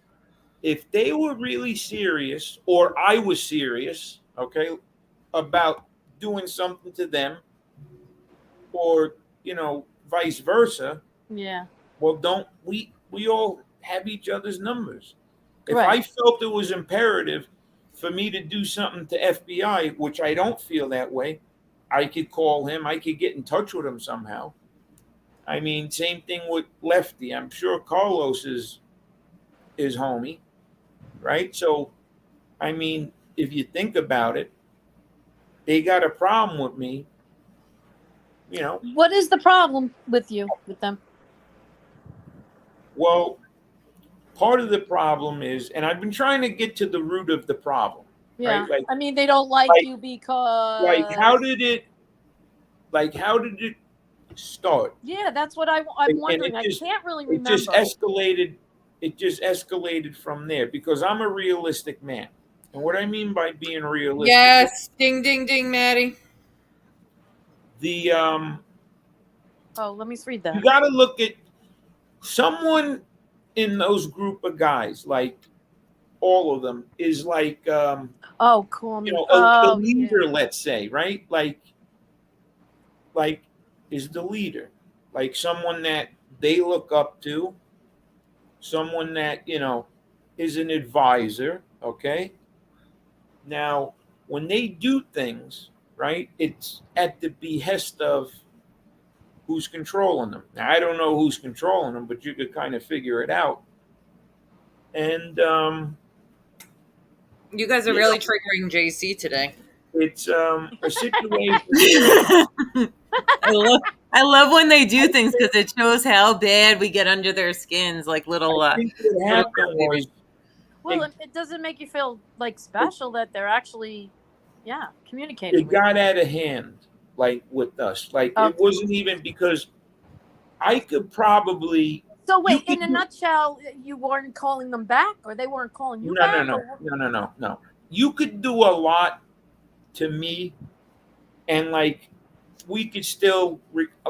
If they were really serious, or I was serious, okay, about doing something to them, or vice versa. Yeah. Well, don't we all have each other's numbers? If right. I felt it was imperative for me to do something to FBI, which I don't feel that way, I could call him. I could get in touch with him somehow. I mean, same thing with Lefty. I'm sure Carlos is homie, right? So, I mean, if you think about it, they got a problem with me. What is the problem with them? Well, part of the problem is, and I've been trying to get to the root of the problem. Yeah. Right? I mean, they don't like you because. How did it start? Yeah, that's what I'm wondering. I can't really remember. It just escalated from there because I'm a realistic man. And what I mean by being realistic. Yes. Ding, ding, ding, Maddie. Oh, let me read that. You got to look at someone in those group of guys, like all of them, is like cool. a leader, let's say, right? Like is the leader, like someone that they look up to, someone that, is an advisor, okay? Now, when they do things, right, it's at the behest of who's controlling them. Now, I don't know who's controlling them, but you could kind of figure it out. And You guys are really triggering JC today. it's a situation. I love when they do things because it shows how bad we get under their skins, like little. I think what happened was, Well, it doesn't make you feel like special that they're actually, it communicating. got out of hand, like with us. Like Okay. it wasn't even because I could probably. So wait, You in a could- nutshell, you weren't calling them back, or they weren't calling you back? No. You could do a lot to me, and like we could still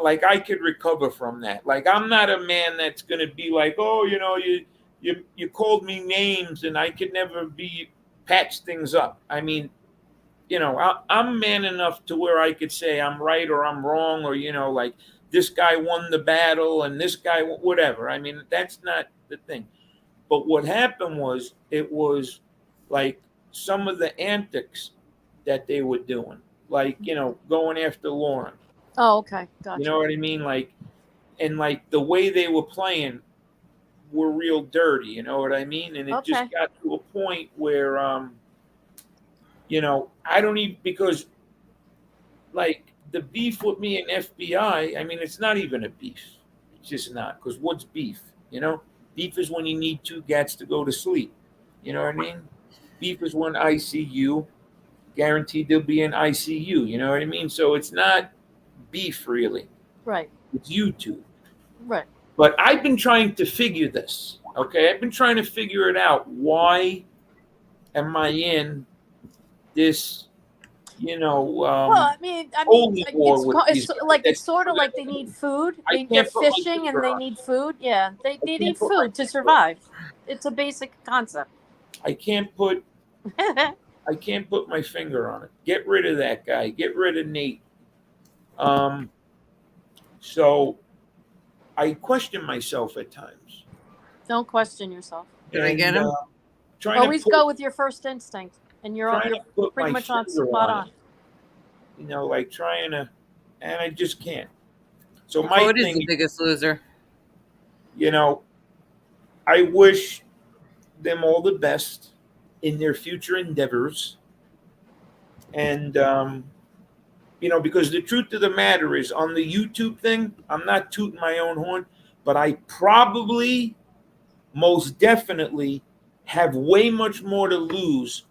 like I could recover from that. Like I'm not a man that's gonna be like, oh, you called me names, and I could never be patch things up. I mean, I'm man enough to where I could say I'm right or I'm wrong, or like this guy won the battle and this guy whatever. I mean, that's not the thing. But what happened was it was like some of the antics that they were doing, like going after Lauren. Oh, okay, gotcha. You know what I mean? Like, and like the way they were playing were real dirty. You know what I mean? And it just Okay. got to a point where, I don't even, because like the beef with me and FBI, I mean, it's not even a beef. It's just not. Because what's beef? Beef is when you need two gats to go to sleep. You know what I mean? Beef is when ICU, guaranteed there'll be an ICU. You know what I mean? So it's not beef really. Right, It's YouTube. right. But I've been trying to figure this. Okay, I've been trying to figure it out. Why am I in this? Well, I mean, holy war with it's these like guys. it's sort of like they need food. I They're can't put my fishing and finger they on it. need food. Yeah, they can't need put my food to finger survive. It's a basic concept. I can't put my finger on it. Get rid of that guy. Get rid of Nate. So I question myself at times. Don't question yourself. Did I get him? Trying Always to put, go with your first instinct, and you're trying to put pretty my much on finger spot on on. it. Like trying to, and I just can't. So my Code is thing, the biggest loser. I wish them all the best in their future endeavors. And, because the truth of the matter is on the YouTube thing, I'm not tooting my own horn, but I probably most definitely have way much more to lose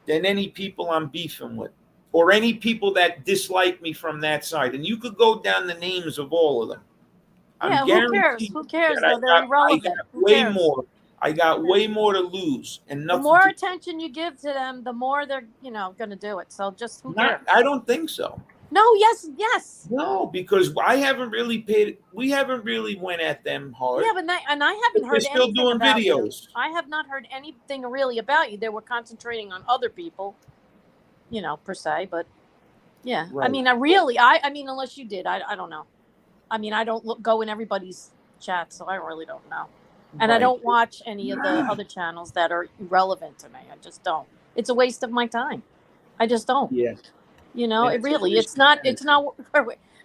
than any people I'm beefing with or any people that dislike me from that side. And you could go down the names of all of them. Yeah, who cares? Who cares? that They're irrelevant. I got Who way cares? more. I got way more to lose, and The nothing. more to, attention you give to them, the more they're, going to do it. So just who not, cares? I don't think so. No, yes. No, because I haven't really paid. We haven't really went at them hard. Yeah, but I haven't They're heard still anything doing about you. videos. I have not heard anything really about you. They were concentrating on other people, per se. But yeah, Right. I mean, I mean, unless you did, I don't know. I mean, I don't go in everybody's chat, so I really don't know. And I Right. don't watch any of the other channels that are irrelevant to me. I just don't. It's a waste of my time. I just don't. Yeah. It It's really, a it's not.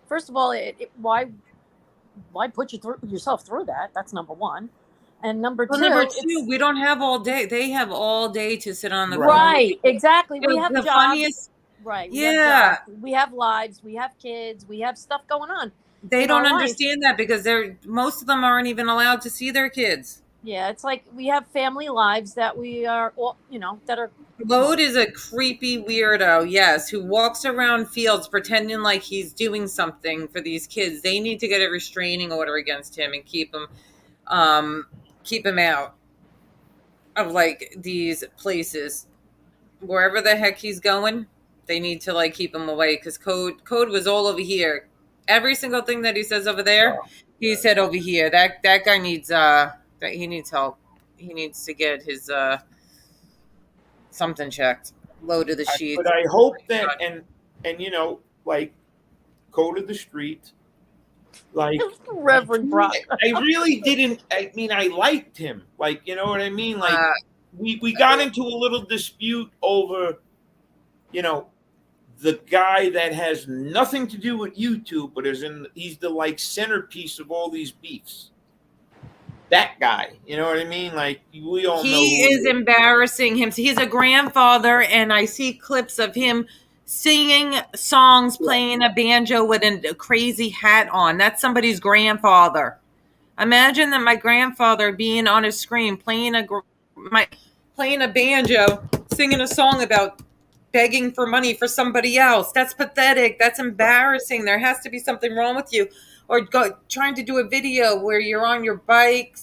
First of all, why put yourself through that? That's number one. And number Well, two, number two, we don't have all day. They have all day to sit on the phone. right, exactly. We have the jobs. funniest. Right. Yeah. We have lives. We have kids. We have stuff going on. They in don't our life. understand that because most of them aren't even allowed to see their kids. Yeah, it's like we have family lives that we are, that are. Lode is a creepy weirdo, yes, who walks around fields pretending like he's doing something for these kids. They need to get a restraining order against him and keep him out of like these places. Wherever the heck he's going, they need to like keep him away because Code was all over here. Every single thing that he says over there, he said over here. That guy needs he needs help. He needs to get his something checked. Low to the sheets. But I hope that and like Code of the Street, Like, Reverend Brock. I really didn't. I mean, I liked him. Like, you know what I mean? Like, Uh, we got into a little dispute over, you know, the guy that has nothing to do with YouTube, but he's the like centerpiece of all these beefs. That guy, you know what I mean? Like, we all know he who is embarrassing him. He's a grandfather, and I see clips of him singing songs, playing a banjo with a crazy hat on. That's somebody's grandfather. Imagine that my grandfather being on a screen playing playing a banjo, singing a song about begging for money for somebody else. That's pathetic. That's embarrassing. There has to be something wrong with you. Or trying to do a video where you're on your bike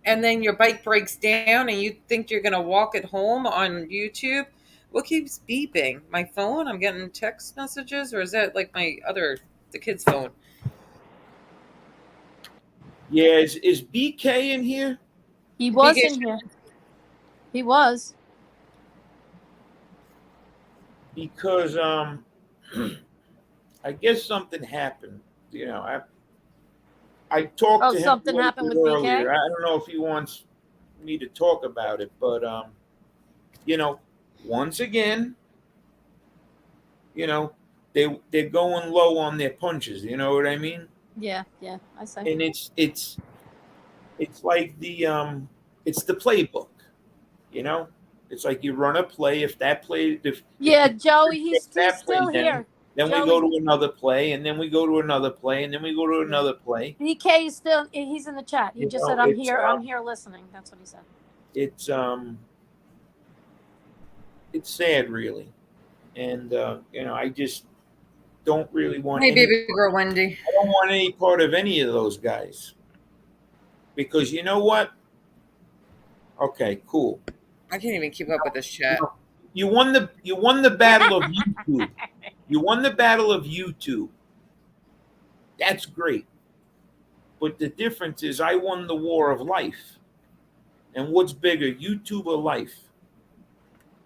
and then your bike breaks down and you think you're going to walk it home on YouTube. What keeps beeping? My phone? I'm getting text messages, or is that like the kid's phone? Yeah, is BK in here? He was BK in here. He was. Because I guess something happened. You know, I talked to him Something a little happened bit with earlier. BK? I don't know if he wants me to talk about it, but you know, once again, you know, they're going low on their punches. You know what I mean? Yeah, I say. And it's like it's the playbook. You know, it's like you run a play. If Yeah, Joey, he's that play still down, here. then we go to another play, and then we go to another play, and then we go to another play. BK is he's in the chat. He just said, I'm here listening. That's what he said. It's sad, really. And you know, I just don't really want Hey, baby girl Wendy. I don't want any part of any of those guys. Because you know what? Okay, cool. I can't even keep up with this chat. You won the battle of YouTube. You won the battle of YouTube. That's great. But the difference is I won the war of life. And what's bigger, YouTube or life?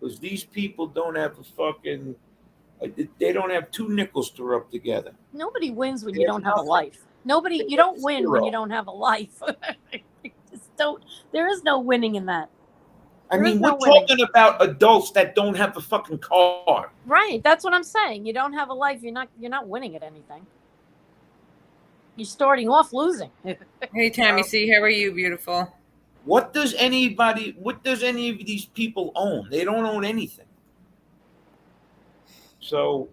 Because these people don't have they don't have two nickels to rub together. Nobody wins when you don't have a life. You don't win when you don't have a life. There is no winning in that. I mean, we're talking about adults that don't have a fucking car. Right. That's what I'm saying. You don't have a life. You're not winning at anything. You're starting off losing. Hey, Tammy C, how are you, beautiful? What does any of these people own? They don't own anything. So,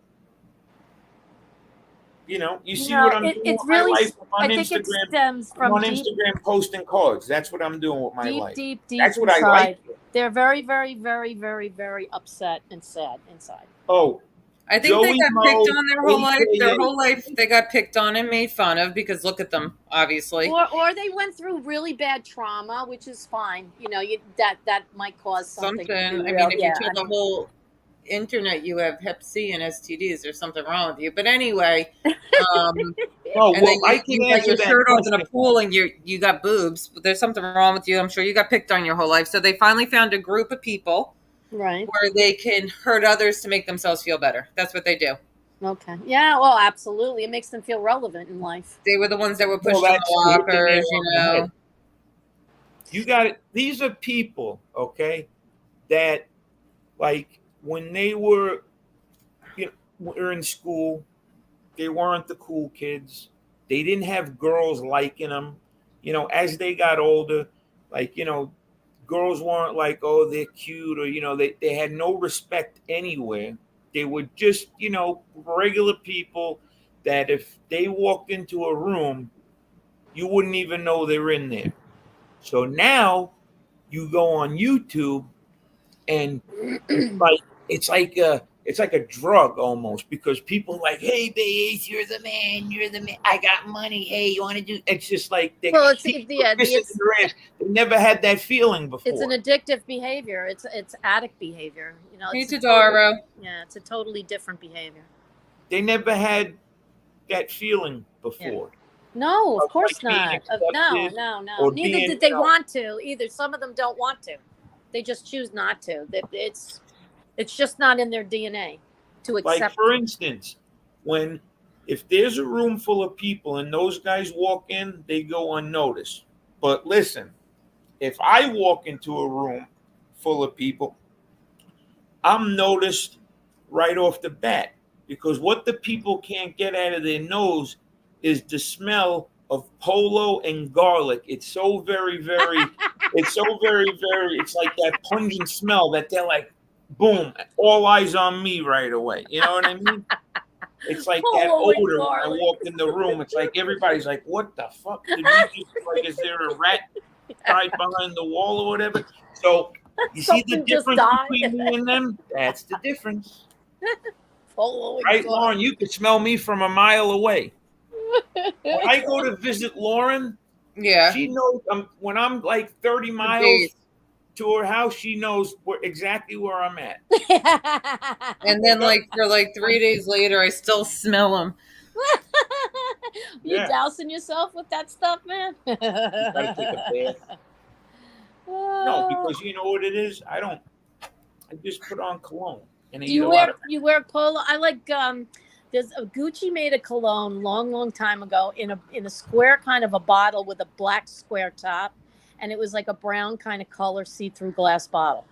you know, you see what I'm doing it's with really, my life I on think Instagram. it stems from I'm on Instagram posting cards. That's what I'm doing with my life. Deep That's what inside. I like. They're very, very, very, very, very upset and sad inside. Oh, I think Joey they got Mo, picked on their whole life. AKA Their whole life, they got picked on and made fun of because look at them, obviously. Or they went through really bad trauma, which is fine. You know, that might cause something. I mean, if you tell the whole internet you have Hep C and STDs, there's something wrong with you. But anyway, no, and then I can you got answer your that shirt off in a question. pool and you got boobs. But there's something wrong with you. I'm sure you got picked on your whole life. So they finally found a group of people, right, where they can hurt others to make themselves feel better. That's what they do. Okay. Yeah. Well, absolutely. It makes them feel relevant in life. They were the ones that were pushed Well, on the lockers, you know. You got it. These are people, okay, that like when they were in school, they weren't the cool kids. They didn't have girls liking them. You know, as they got older, like, you know, girls weren't like, oh, they're cute, or, you know, they had no respect anywhere. They were just, you know, regular people that if they walked into a room, you wouldn't even know they're in there. So now you go on YouTube and it's like a drug almost, because people are like, hey, babe, you're the man. I got money. Hey, you want to do? It's just like they never had that feeling before. It's an addictive behavior. It's addict behavior. You know, Hey, Tadaro. Yeah, it's a totally different behavior. They never had that feeling before. Yeah. No, of course like not. No. Neither did they want to. Either some of them don't want to. They just choose not to. It's just not in their DNA to accept. Like, for instance, when if there's a room full of people and those guys walk in, they go unnoticed. But listen, if I walk into a room full of people, I'm noticed right off the bat, because what the people can't get out of their nose is the smell of polo and garlic. It's so very, very, it's so very, very, it's like that pungent smell that they're like, boom, all eyes on me right away. You know what I mean? It's like that Polo and odor when I garlic. walk in the room. It's like everybody's like, what the fuck? Did we just, like, is there a rat died behind the wall or whatever? So you see the Something just difference died. between me and them? That's the difference. Polo and Right, garlic. Lauren? You could smell me from a mile away. When I go to visit Lauren, Yeah. she knows when I'm like 30 miles Days. to her house, she knows exactly where I'm at. And then, like, for like 3 days later, I still smell them. You Yeah. dousing yourself with that stuff, man? You gotta take a bath. No, because you know what it is? I just put on cologne. And I Do eat you a lot wear of polo? I like there's a Gucci made a cologne long time ago in a square kind of a bottle with a black square top, and it was like a brown kind of color see-through glass bottle.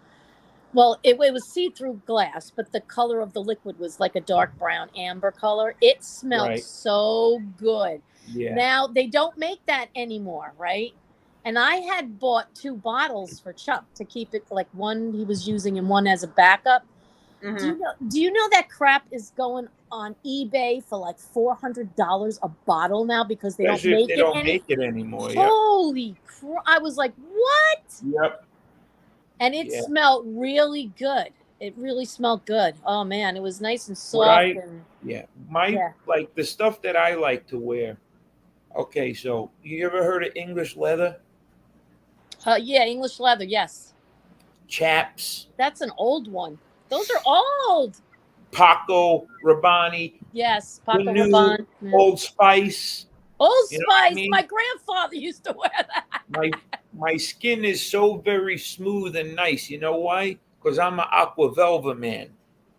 Well, it was see-through glass, but the color of the liquid was like a dark brown amber color. It smelled Right. so good. Yeah. Now they don't make that anymore, right? And I had bought 2 bottles for Chuck to keep it, like one he was using and one as a backup. Mhm. Do you know that crap is going on eBay for like $400 a bottle now because they don't Especially if make they it don't make it anymore. Yep. Holy crap. I was like, what? Yep. And it Yeah. smelled really good. It really smelled good. Oh man, it was nice and soft. What And Yeah. Yeah. Like the stuff that I like to wear. Okay, so you ever heard of English leather? yeah, English leather, yes. Chaps, That's an old one. Those are old. Paco Rabanne, Yes, Paco new Rabanne. Yeah. Old Spice. Old You know what I Spice. mean? My grandfather used to wear that. My skin is so very smooth and nice. You know why? Because I'm an Aqua Velva man.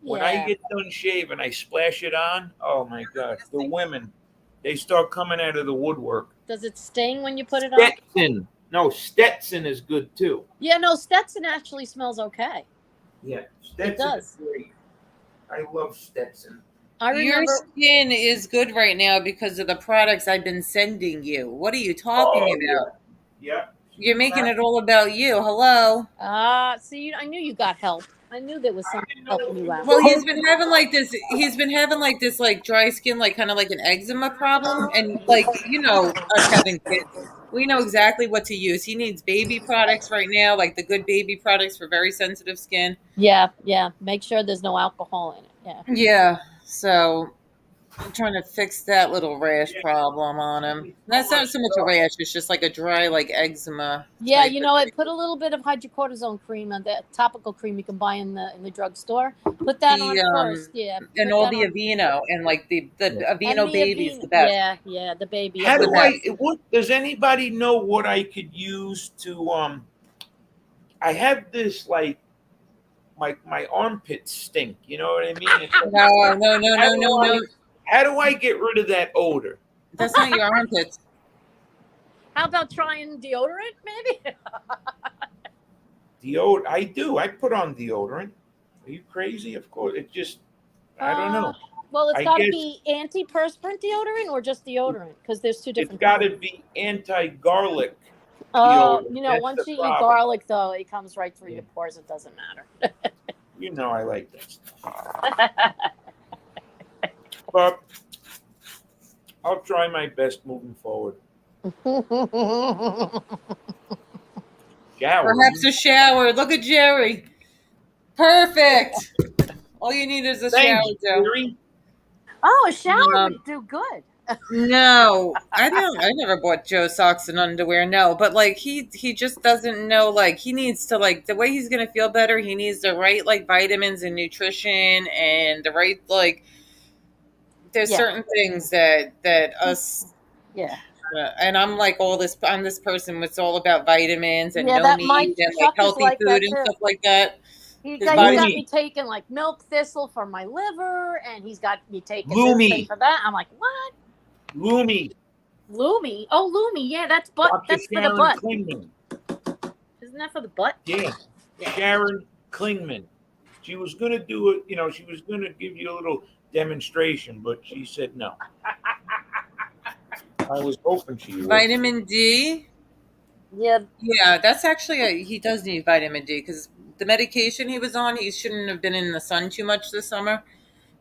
When I Yeah. get done shaving, I splash it on. Oh my God. The women, they start coming out of the woodwork. Does it sting when you put it on? Stetson. No, Stetson is good too. Yeah, no, Stetson actually smells okay. Yeah, Stetson does. is great. I love Stetson. I Your remember. skin is good right now because of the products I've been sending you. What are you talking about? Yeah. You're making it all about you. Hello. See, I knew you got help. I knew there was something helping you out. Well, he's been having like this. He's been having like this, like dry skin, like kind of like an eczema problem, and like us having kids, we know exactly what to use. He needs baby products right now, like the good baby products for very sensitive skin. Yeah. Make sure there's no alcohol in it. Yeah. Yeah. So I'm trying to fix that little rash problem on him. That's not so much a rash; it's just like a dry, like eczema. Yeah, type you of know, I thing. put a little bit of hydrocortisone cream on that topical cream you can buy in the drugstore. Put that on first. Yeah. And put all that the on. Aveeno and like the And Aveeno the baby is Aveeno- the best. Yeah, the baby. How The do best. does anybody know what I could use to I have this like my armpits stink, you know what I mean? It's like, No. how do I get rid of that odor? That's not your armpits. How about trying deodorant, maybe? Deodorant, I do. I put on deodorant. Are you crazy? Of course. It just, I don't know. Well, it's I got to guess- be antiperspirant deodorant or just deodorant because there's 2 It's different. got to kinds. be anti-garlic. Oh, deodorant. you know, That's once the you eat problem. garlic, though, it comes right through Yeah. your pores. It doesn't matter. You know I like that stuff. But I'll try my best moving forward. Shower. Perhaps a shower. Look at Jerry. Perfect. All you need is a shower, Uh, Thanks, Joe. Jerry. Oh, a shower Um, would do good. No, I don't. I never bought Joe socks and underwear. No, but like he just doesn't know. Like he needs to like the way he's gonna feel better. He needs the right like vitamins and nutrition and the right like. There's Yeah. certain things that us. Yeah. And I'm like I'm this person. It's all about vitamins and Yeah, no that meat Mike and Chuck like is healthy like food that and too. stuff like that. He His got, body- he got me taking like milk thistle for my liver, and he's got me taking this Lumi. thing for that. I'm like, what? Lumi. Lumi? Oh, Lumi. Yeah, that's butt. Dr. That's for the Sharon butt. Klingman. Isn't that for the butt? Yeah. Yeah. Sharon Klingman. She was going to do it, she was going to give you a little demonstration, but she said no. I was hoping she would. Vitamin D. Yeah. Yeah, that's actually he does need vitamin D because the medication he was on, he shouldn't have been in the sun too much this summer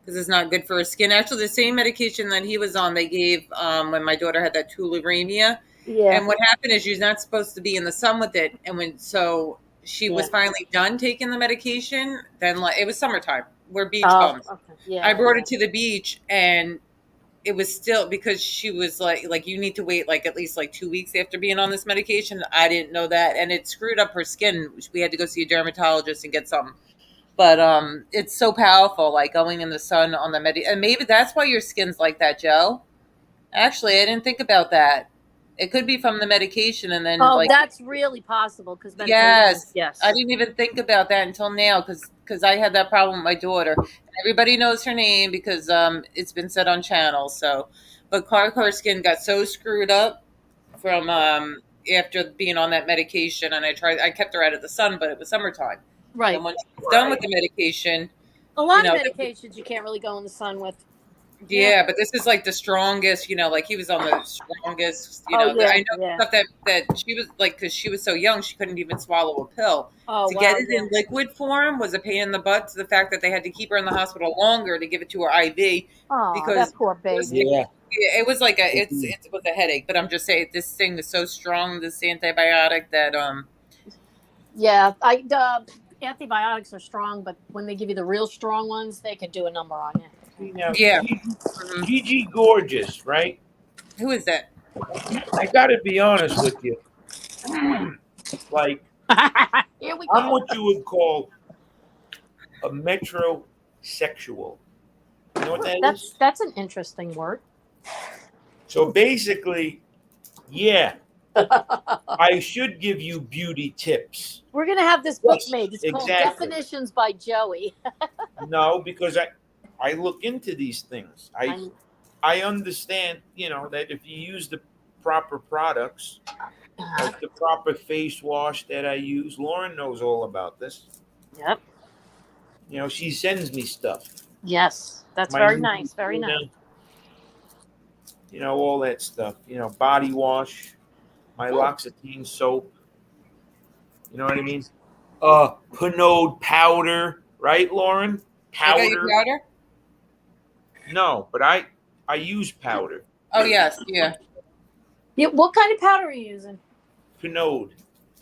because it's not good for his skin. Actually, the same medication that he was on, they gave when my daughter had that tularemia. Yeah. And what happened is she's not supposed to be in the sun with it, and so she was Yeah. finally done taking the medication. Then it was summertime, where beach Oh, bums. okay. Yeah. I brought her to the beach, and it was still because she was like you need to wait like at least like 2 weeks after being on this medication. I didn't know that, and it screwed up her skin. We had to go see a dermatologist and get something. But it's so powerful, like going in the sun on the and maybe that's why your skin's like that, Joe. Actually, I didn't think about that. It could be from the medication, and then Oh, that's really possible because yes, yes. I didn't even think about that until now because I had that problem with my daughter. Everybody knows her name because it's been said on channels. So, but her skin got so screwed up from after being on that medication, and I kept her out of the sun, but it was summertime. Right. And when she was done with the medication, A lot you of know, medications you can't really go in the sun with. yeah, but this is like the strongest, like he was on the strongest, Oh, yeah, I know yeah. stuff that she was like, because she was so young, she couldn't even swallow a pill. Oh, To wow, get it yeah. in liquid form was a pain in the butt, to the fact that they had to keep her in the hospital longer to give it to her IV. Oh, because that poor baby. Yeah. It was like it was a headache, but I'm just saying this thing is so strong, this antibiotic, that Yeah, antibiotics are strong, but when they give you the real strong ones, they could do a number on you. Yeah. Gigi Gorgeous, right? Who is that? I got to be honest with you. Like, Here we I'm go. what you would call a metrosexual. You know what that is? That's an interesting word. So basically, yeah, I should give you beauty tips. We're gonna have this book Yes, made. It's called exactly. Definitions by Joey. No, because I look into these things. I understand, that if you use the proper products, like the proper face wash that I use, Lauren knows all about this. Yep. She sends me stuff. Yes, that's My very new nice. Very nice. All that stuff. Body wash, my L'Occitane soap. You know what I mean? Pinode powder, right, Lauren? I got your powder? No, but I use powder. Oh yes, yeah. Yeah. What kind of powder are you using? Pinode.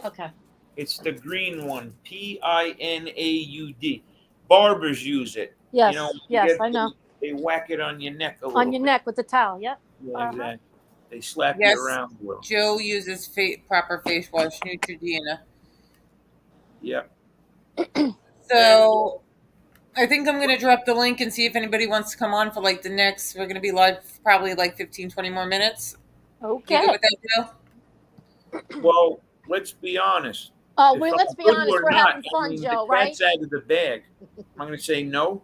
Okay. It's the green one. Pinaud. Barbers use it. Yes. You Yes, I know. They whack it on your neck a little. On your neck with the towel. Yep. Yeah, exactly. They slap Yes. you around with. Joe uses proper face wash, Neutrogena. Yeah. So I think I'm going to drop the link and see if anybody wants to come on for like the next. We're going to be live probably like 15, 20 more minutes. Okay. You good with that, Joe? Well, let's be honest. Oh, If let's I'm be good honest. or We're not, having fun, the Joe, right? cat's out of the bag. I'm going to say no.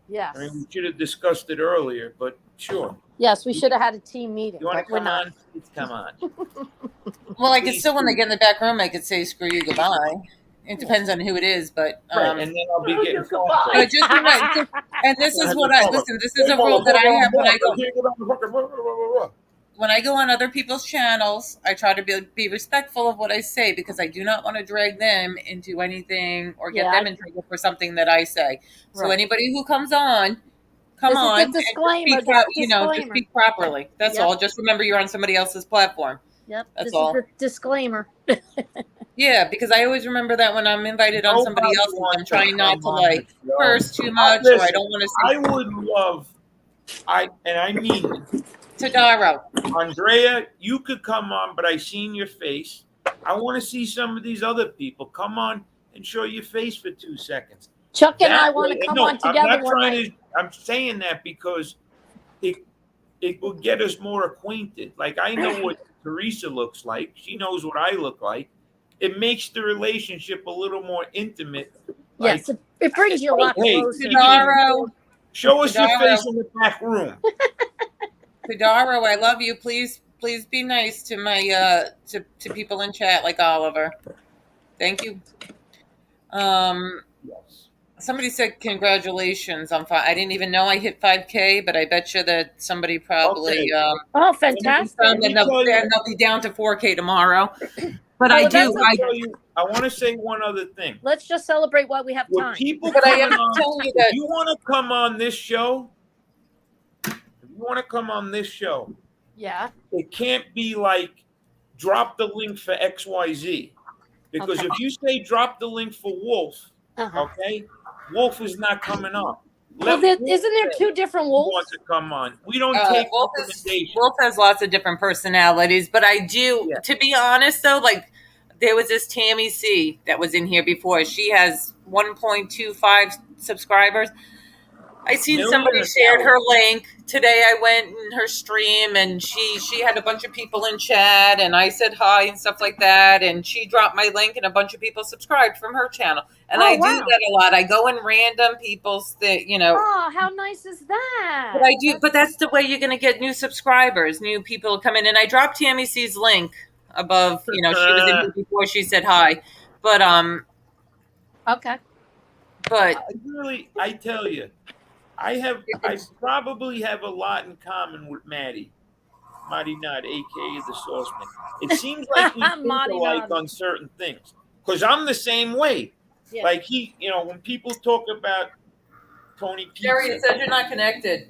Yes. We should have discussed it earlier, but sure. Yes, we should have had a team meeting, You want but to we're come not. on? Please come on. Well, I could still, when they get in the back room, I could say screw you, goodbye. It depends on who it is, but Right, and then I'll be getting phone calls. but just and this is what I listen. This is a rule that I have when I go on other people's channels. I try to be respectful of what I say because I do not want to drag them into anything or get them in trouble for something that I say. So Right. anybody who comes on, come This is on, the and just disclaimer, speak just disclaimer. speak properly. That's Yep. all. Just remember you're on somebody else's platform. Yep. That's This all. is the disclaimer. Yeah, because I always remember that when I'm invited on somebody Nobody else's, wants I'm trying not to come on like the show. curse too much, or I Listen, don't want to say I would love, I mean it. Tadaro. Andrea, you could come on, but I seen your face. I want to see some of these other people. Come on and show your face for 2 seconds. Chuck and That I want way- to come no, on together I'm not one trying night. to. I'm saying that because it will get us more acquainted. Like I know what Teresa looks like. She knows what I look like. It makes the relationship a little more intimate Like, Yes, it brings you a lot hey, closer. Pizarro, show us your Pizarro. face in the back room. Pidaro, I love you. Please be nice to my to people in chat like Oliver. Thank you. Yes. Somebody said congratulations on I didn't even know I hit 5K, but I bet you that somebody probably Okay. Oh, fantastic! found me that tell you- they'll be down to 4K tomorrow. But Oh, I that's do. okay. I tell you, I want to say one other thing. Let's just celebrate while we have With time. people But I coming am on, telling you if that you want to come on this show, Yeah. it can't be like drop the link for XYZ. Because Okay. if you say drop the link for Wolf, Uh-huh. okay, Wolf is not coming on. Well, Let isn't there Wolf two different say he wolves? wants to come on. We don't take recommendations. Wolf has lots of different personalities, but I do. Yeah. To be honest, though, like there was this Tammy C that was in here before. She has 1.25 subscribers. I seen Million somebody an shared hour. her link today. I went in her stream and she had a bunch of people in chat and I said hi and stuff like that. And she dropped my link and a bunch of people subscribed from her channel. And Oh, I do wow. that a lot. I go in random people's Oh, how nice is that? But I do. But that's the way you're going to get new subscribers, new people come in. And I dropped Tammy C's link above. She was in here before. She said hi, but Okay. but I tell you, I probably have a lot in common with Maddie Nod, aka the Sauceman. It seems like we think Marty alike Nod. on certain things. Because I'm the same way. Yeah. Like when people talk about Tony Jerry, it Pizza, said you're not connected.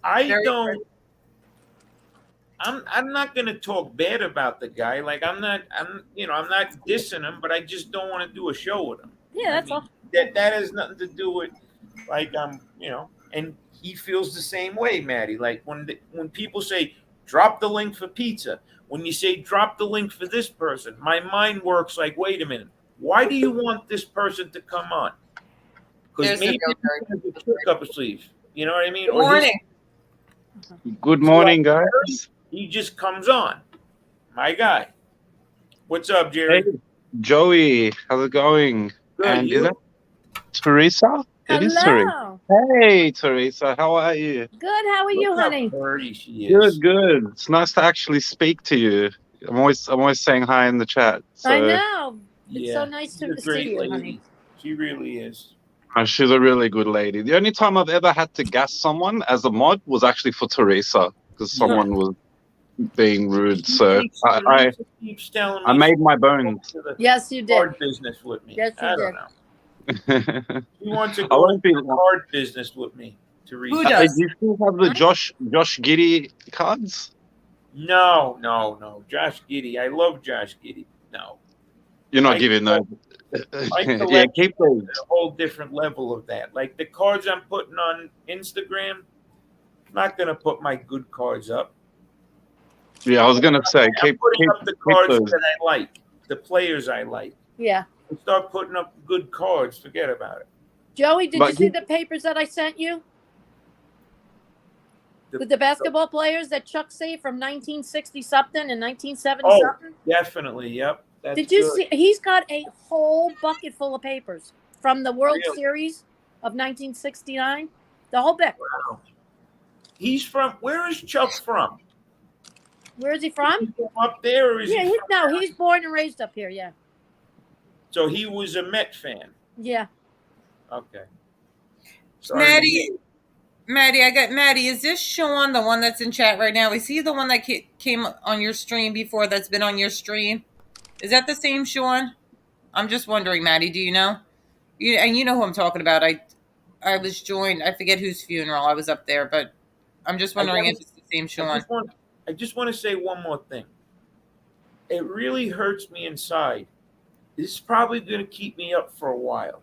I Very don't. I'm not gonna talk bad about the guy. Like I'm not dissing him, but I just don't want to do a show with him. Yeah, that's all. That has nothing to do with like and he feels the same way, Maddie. Like when people say drop the link for pizza, when you say drop the link for this person, my mind works like, wait a minute, why do you want this person to come on? Because There's the maybe real he has a trick up his sleeve. You know what I mean? Good Or morning. Good morning, guys. he just comes on. My guy. What's up, Jerry? Hey, Joey, how's it going? Good, And you? is that Teresa? It is Teresa. Hello. Hey, Teresa, how are you? Good. How are you, Look how honey? pretty she is. Good. It's nice to actually speak to you. I'm always saying hi in the chat. So, I know. It's Yeah, so nice she's to a see great you, lady. honey. She really is. She's a really good lady. The only time I've ever had to gas someone as a mod was actually for Teresa because someone was being rude. So I keeps telling me I made my she wants bones. to the Yes, you did. card business with me. Yes, you I did. don't know. He wants to I go won't into be the card business with me, Teresa. Who does? Do you still have the Josh Giddy cards? No. Josh Giddey. I love Josh Giddey. No. You're not My- giving those. My Yeah, collection keep those. is a whole different level of that. Like the cards I'm putting on Instagram, I'm not going to put my good cards up. Yeah, I was gonna say I'm keep putting up the cards those. that I like, the players I like. Yeah. Start putting up good cards. Forget about it. Joey, did But you see you- the papers that I sent you? With the basketball players that Chuck saved from 1960 something and 1970 Oh, something? definitely. Yep. That's Did you good. see? He's got a whole bucket full of papers from the World Really? Series of 1969. The whole book. Wow. He's from. Where is Chuck from? Where is he from? Is he from up there, or is Yeah, he? he's born and raised up here. Yeah, So he was a Met fan. yeah. Okay. Sorry to hear. Maddie, I got Maddie. Is this Sean the one that's in chat right now? Is he the one that came on your stream before? That's been on your stream. Is that the same Sean? I'm just wondering, Maddie. Do you know? You know who I'm talking about. I was joined. I forget whose funeral. I was up there, but I'm just wondering if it's the same Sean. I just want to say one more thing. It really hurts me inside. This is probably going to keep me up for a while.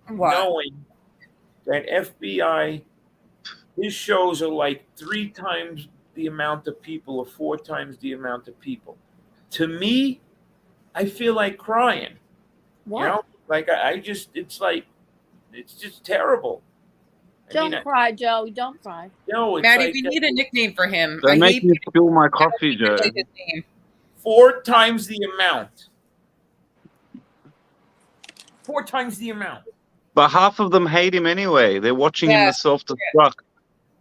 What? Knowing that FBI, his shows are like 3 times the amount of people or 4 times the amount of people. To me, I feel like crying. What? You know, like it's just terrible. Don't cry, Joey. Don't cry. No, it's Maddie, like we need a nickname for him. Don't make hate me people spill my who coffee, Joe. say his name. 4 times the amount. 4 times the amount. But half of them hate him anyway. They're watching him to Yes. self-destruct.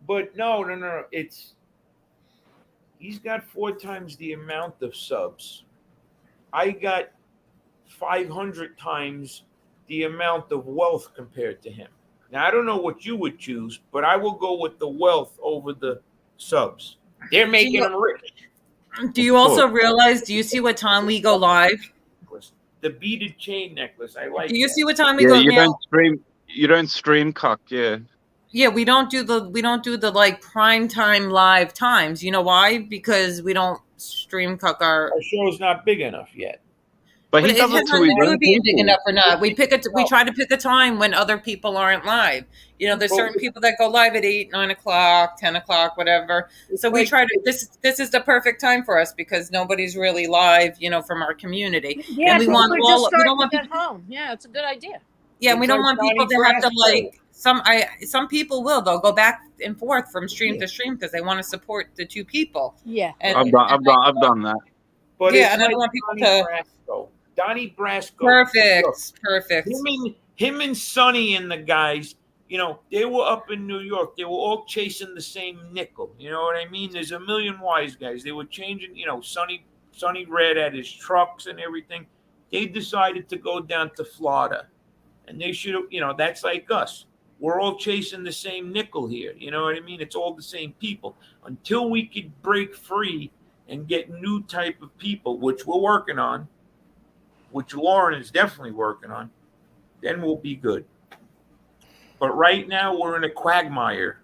But no. He's got 4 times the amount of subs. I got 500 times the amount of wealth compared to him. Now, I don't know what you would choose, but I will go with the wealth over the subs. They're making you- him rich. Do you also realize? Do you see what time we go live? The beaded chain necklace. I like Do you that. see what time we Yeah, go you now? don't stream cuck, yeah. Yeah, we don't do the like prime time live times. You know why? Because we don't stream cuck our. Our show's not big enough yet. But But he it does has it to nothing his to do own with being big people. enough or not. We try to pick a time when other people aren't live. You know, there's certain people that go live at 8, 9 o'clock, 10 o'clock, whatever. So we try to. This is the perfect time for us because nobody's really live. You know, from our community. Yeah, And we people want are all- just we starting don't want to get home. Yeah, it's a good idea. Yeah, we It's don't like want people Donnie to have to Brasco. like some people will. They'll go back and forth from stream to stream because they want to support the two people. Yeah. And, I've done that. But Yeah, it's and I like don't want people Donnie to- Brasco. Donnie Brasco. Perfect. Him and Sonny and the guys, you know, they were up in New York. They were all chasing the same nickel. You know what I mean? There's a million wise guys. They were changing, you know, Sonny Red had his trucks and everything. They decided to go down to Florida. And they should have, you know, that's like us. We're all chasing the same nickel here. You know what I mean? It's all the same people. Until we could break free and get new type of people, which we're working on, which Lauren is definitely working on, then we'll be good. But right now we're in a quagmire.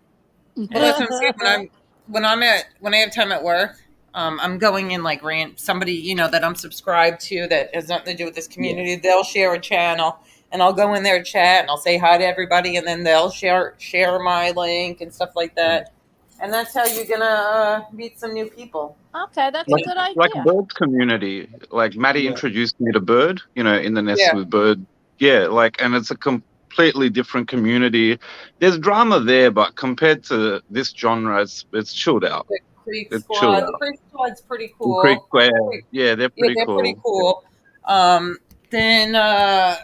Well, that's what I'm saying. When I have time at work, I'm going in like rant somebody, you know, that I'm subscribed to that has nothing to do with this community. Yeah. They'll share a channel and I'll go in their chat and I'll say hi to everybody and then they'll share my link and stuff like that. And that's how you're gonna meet some new people. Okay, that's a good idea. Like Bird's community. Like Maddie introduced me to Bird, you know, in the Nest with Bird. Yeah, like, and it's a completely different community. There's drama there, but compared to this genre, it's chilled out. The Creek Squad. The Creek Squad's pretty cool. Creek Squad. Yeah, they're pretty cool. Pretty cool. Then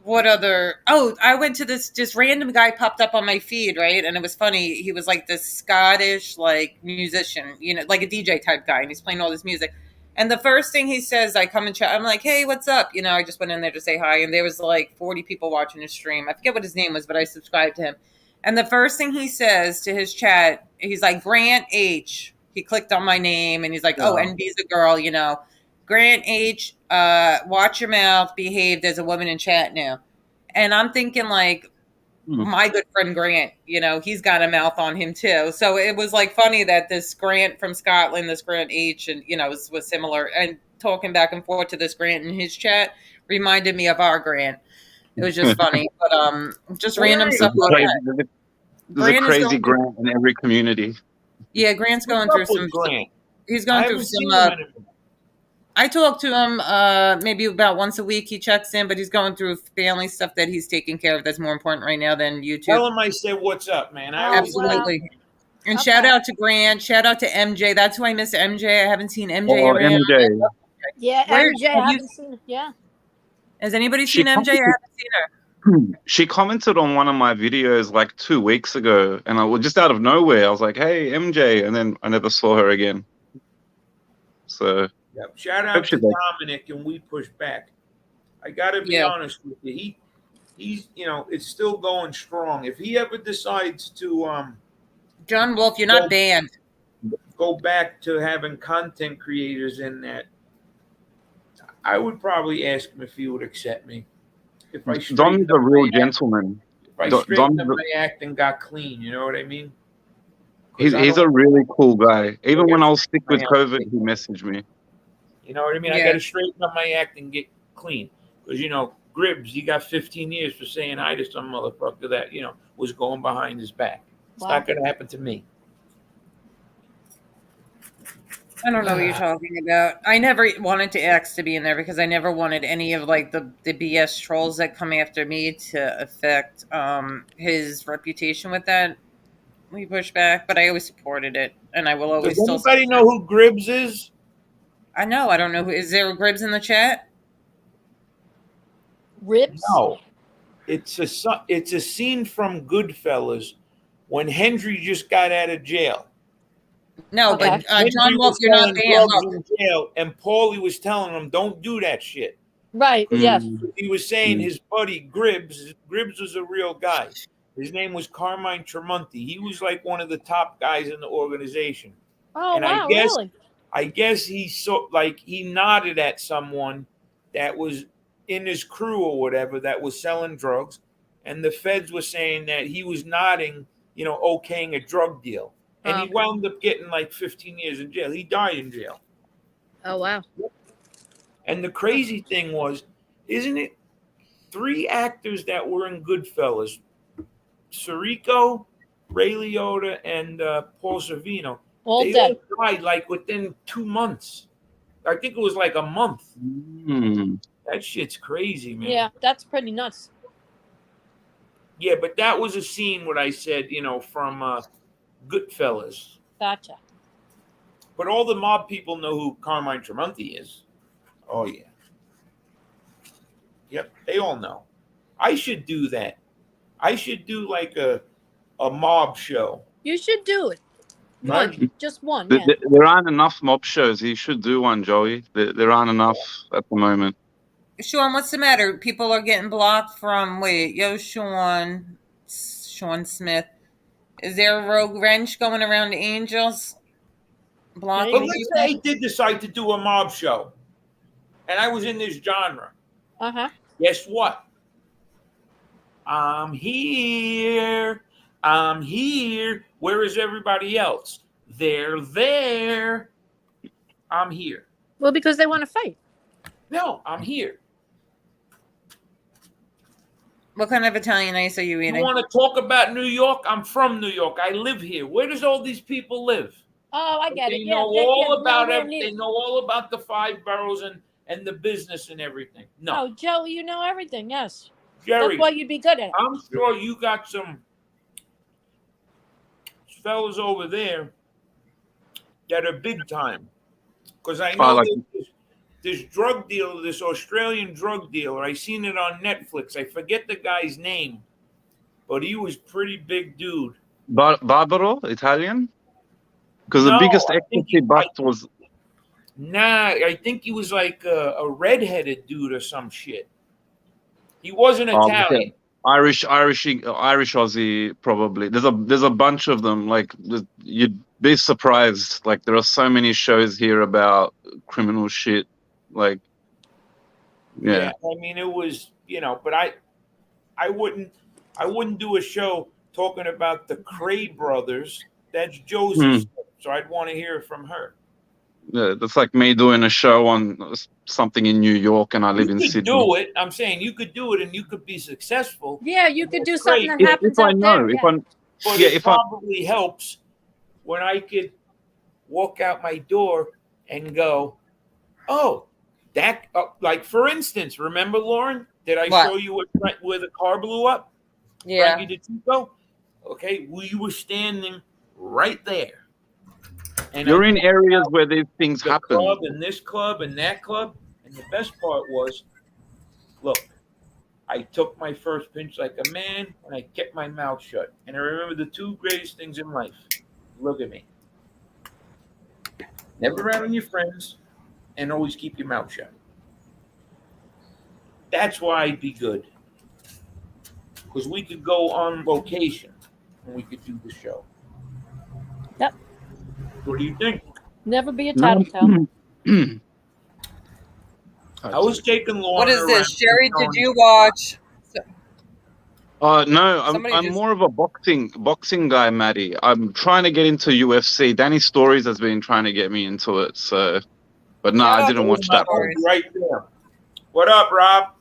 what other? Oh, I went to this random guy popped up on my feed, right? And it was funny. He was like this Scottish like musician, you know, like a DJ type guy, and he's playing all this music. And the first thing he says, I come and chat. I'm like, hey, what's up? You know, I just went in there to say hi, and there was like 40 people watching his stream. I forget what his name was, but I subscribed to him. And the first thing he says to his chat, he's like, Grant H. He clicked on my name, and he's like, oh, NB's a girl, you know. Grant H, watch your mouth, behave. There's a woman in chat now. And I'm thinking like, my good friend Grant, you know, he's got a mouth on him too. So it was like funny that this Grant from Scotland, this Grant H, and, you know, was similar. And talking back and forth to this Grant in his chat reminded me of our Grant. It was just funny. But just random stuff like that. There's a crazy Grant in every community. Yeah, Grant's going through some. He's going through some. I talk to him maybe about once a week. He checks in, but he's going through family stuff that he's taking care of. That's more important right now than YouTube. Tell him I said what's up, man. Absolutely. And shout out to Grant. Shout out to MJ. That's who I miss. MJ. I haven't seen MJ around. MJ. Yeah, MJ. I haven't seen her. Yeah. Has anybody seen MJ? I haven't seen her. She commented on one of my videos like 2 weeks ago, and I was just out of nowhere. I was like, "Hey, MJ," and then I never saw her again. So. Yep. Shout out to Dominic, and we push back. I got to be honest with you. He's, you know, it's still going strong. If he ever decides to, John Wolf, you're not banned. Go back to having content creators in that. I would probably ask him if he would accept me. If I Don's a real gentleman. If I straightened up my act and got clean, you know what I mean? He's a really cool guy. Even when I was sick with COVID, he messaged me. You know what I mean? I got to straighten up my act and get clean. Because, you know, Gribbs, he got 15 years for saying hi to some motherfucker that, you know, was going behind his back. It's not going to happen to me. I don't know what you're talking about. I never wanted to X to be in there because I never wanted any of like the BS trolls that come after me to affect his reputation with that. We pushed back, but I always supported it, and I will always. Does anybody know who Gribbs is? I know. I don't know who. Is there Gribbs in the chat? Ribs? No. it's a scene from Goodfellas when Hendry just got out of jail. No, Okay. but Hendry John Wolfe, was you're not selling being drugs hooked. in jail, and Paulie was telling him, "Don't do that shit." Right. Yes. He was saying Mm. his buddy Gribbs was a real guy. His name was Carmine Tremonti. He was like one of the top guys in the organization. Oh And wow, really? I guess he nodded at someone that was in his crew or whatever that was selling drugs, and the feds were saying that he was nodding, okaying a drug deal, and he Okay. wound up getting like 15 years in jail. He died in jail. Oh wow. And the crazy thing was, isn't it 3 actors that were in Goodfellas, Sirico, Ray Liotta, and Paul Sorvino, All they dead. all died like within 2 months. I think it was like a month. Mm. That shit's crazy, man. Yeah, that's pretty nuts. Yeah, but that was a scene what I said, from Goodfellas. Gotcha. But all the mob people know who Carmine Tremonti is. Oh yeah. Yep, they all know. I should do that. I should do like a mob show. You should do it. Right? One, just one. There, Yeah. there aren't enough mob shows. You should do one, Joey. There aren't enough at the moment. Sean, what's the matter? People are getting blocked from, Sean Smith. Is there a rogue wrench going around the Angels? Blocking But let's say I people? did decide to do a mob show, and I was in this genre. Uh huh. Guess what? I'm here. I'm here. Where is everybody else? They're there. I'm here. Well, because they want to fight. No, I'm here. What kind of Italian ice are you You eating? want to talk about New York? I'm from New York. I live here. Where does all these people live? Oh, I get They it. Yeah, know all about nowhere everything. near- They know all about the 5 boroughs and the business and everything. No, Oh, Joe, you know everything. Yes, Jerry, that's why you'd be good at it. I'm sure you got some fellas over there that are big time. Because I know this drug dealer, this Australian drug dealer, I seen it on Netflix. I forget the guy's name, but he was pretty big dude. Barbaro, Italian? Because the No, biggest I think equity bust was Nah, I think he was like a redheaded dude or some shit. He wasn't Italian. okay. Irish Aussie probably. There's a bunch of them. Like you'd be surprised. Like there are so many shows here about criminal shit. Like yeah. I mean, it was, but I wouldn't do a show talking about the Cray brothers. That's Josie stuff, so I'd want to hear from her. Yeah, that's like me doing a show on something in New York, and I live in You could Sydney. do it. I'm saying you could do it, and you could be successful. Yeah, you could do That's something great. that happens If I out know, there. if Yeah. I'm But Yeah, it if I- probably helps when I could walk out my door and go, "Oh, that." Like for instance, remember Lauren? Did I What? show you where the car blew up? Yeah. Frankie DeChico? Okay, we were standing right there. And you're I in areas where these things the happen. club and this club and that club. And the best part was, look, I took my first pinch like a man and I kept my mouth shut. And I remember the 2 greatest things in life. Look at me. Never rat on your friends and always keep your mouth shut. That's why I'd be good. Because we could go on location and we could do the show. Yep. What do you think? Never be a tattletale. I was taking Lauren What is around this, Jerry? Did showing- you watch? No, Somebody I'm just- more of a boxing guy, Maddie. I'm trying to get into UFC. Danny Stories has been trying to get me into it, so but no, Shout I out didn't to watch that. Stories. Right there. What up, Rob?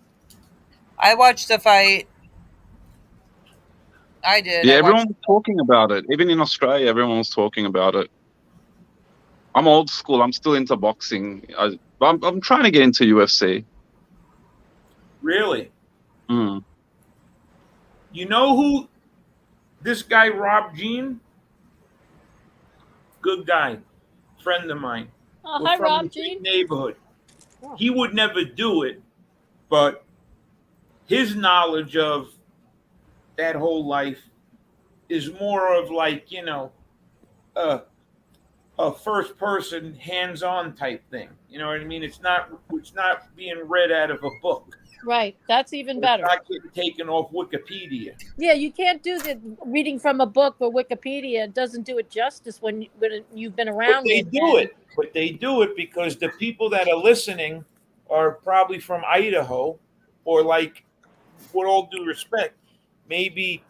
I watched the fight. I did. Yeah, I everyone watched- was talking about it. Even in Australia, everyone was talking about it. I'm old school. I'm still into boxing. I'm trying to get into UFC. Really? Mm. You know who this guy, Rob Jean? Good guy. Friend of mine. Oh, We're hi, from Rob the same Jean. neighborhood. Oh. He would never do it, but his knowledge of that whole life is more of like, a first person hands-on type thing. You know what I mean? It's not being read out of a book. Right. That's even better. It's not getting taken off Wikipedia. Yeah, you can't do the reading from a book or Wikipedia. It doesn't do it justice when you've been around But they do it because the people that are listening are probably from Idaho, or like, with all due respect, maybe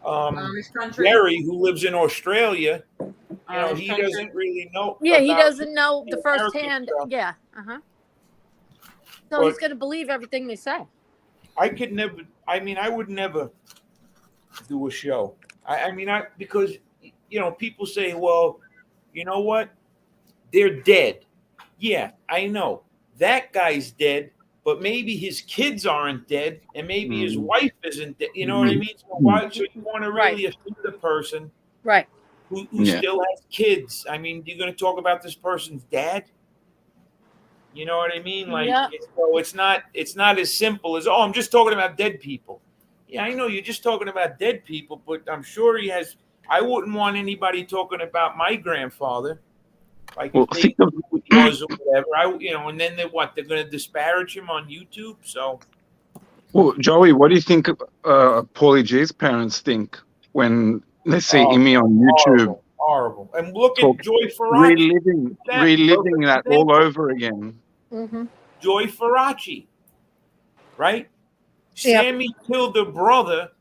Jerry, who lives in Australia, he doesn't really know. Yeah, he doesn't know the American firsthand. stuff. Yeah. So But he's going to believe everything they say. I would never do a show. Because, people say, well, you know what? They're dead. Yeah, I know. That guy's dead, but maybe his kids aren't dead, and maybe his wife isn't dead. You know what I mean? So why should you want to really offend the person Right. who still has kids? I mean, you're going to talk about this person's dad? You know what I mean? Like, so it's not as simple as, I'm just talking about dead people. Yeah, I know you're just talking about dead people, but I'm sure he has. I wouldn't want anybody talking about my grandfather. Like, if they knew who he was or whatever, and then they're going to disparage him on YouTube. So, well, Joey, what do you think Paulie G's parents think when they see Imi on YouTube? Horrible. And look at Joy Faraci. Reliving that all over again. Mm-hmm. Joy Faraci, right? Yep. Sammy killed her brother,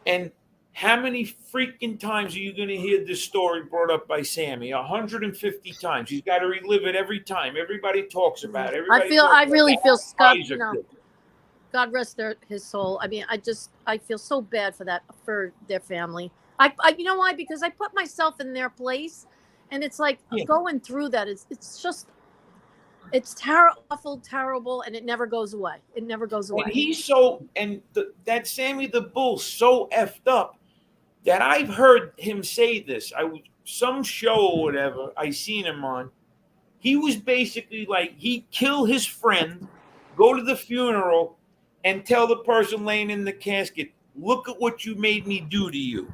and how many freaking times are you going to hear this story brought up by Sammy? 150 times. He's got to relive it every time. Everybody talks about it. I really feel Scott. God rest his soul. I mean, I feel so bad for their family. I you know why? Because I put myself in their place, and it's like going through that. It's terrible, and it never goes away. It never goes away. And he's that Sammy the Bull's so effed up that I've heard him say this. Some show or whatever I seen him on. He was basically like, he'd kill his friend, go to the funeral, and tell the person laying in the casket, "Look at what you made me do to you."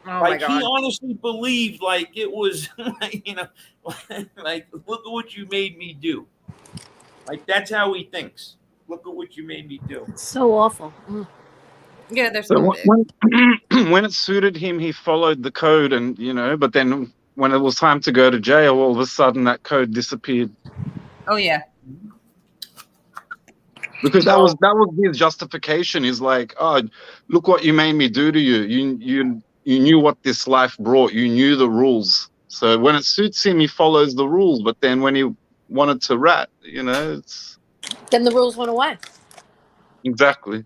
Oh like, my God. he honestly believed like it was, like, look at what you made me do. Like, that's how he thinks. Look at what you made me do. It's so awful. Yeah, there's So when it suited him, he followed the code, and but then when it was time to go to jail, all of a sudden that code disappeared. Oh yeah. Because that was his justification. Is like, oh, look what you made me do to you. You knew what this life brought. You knew the rules. So when it suits him, he follows the rules. But then when he wanted to rat, it's Then the rules went away. Exactly.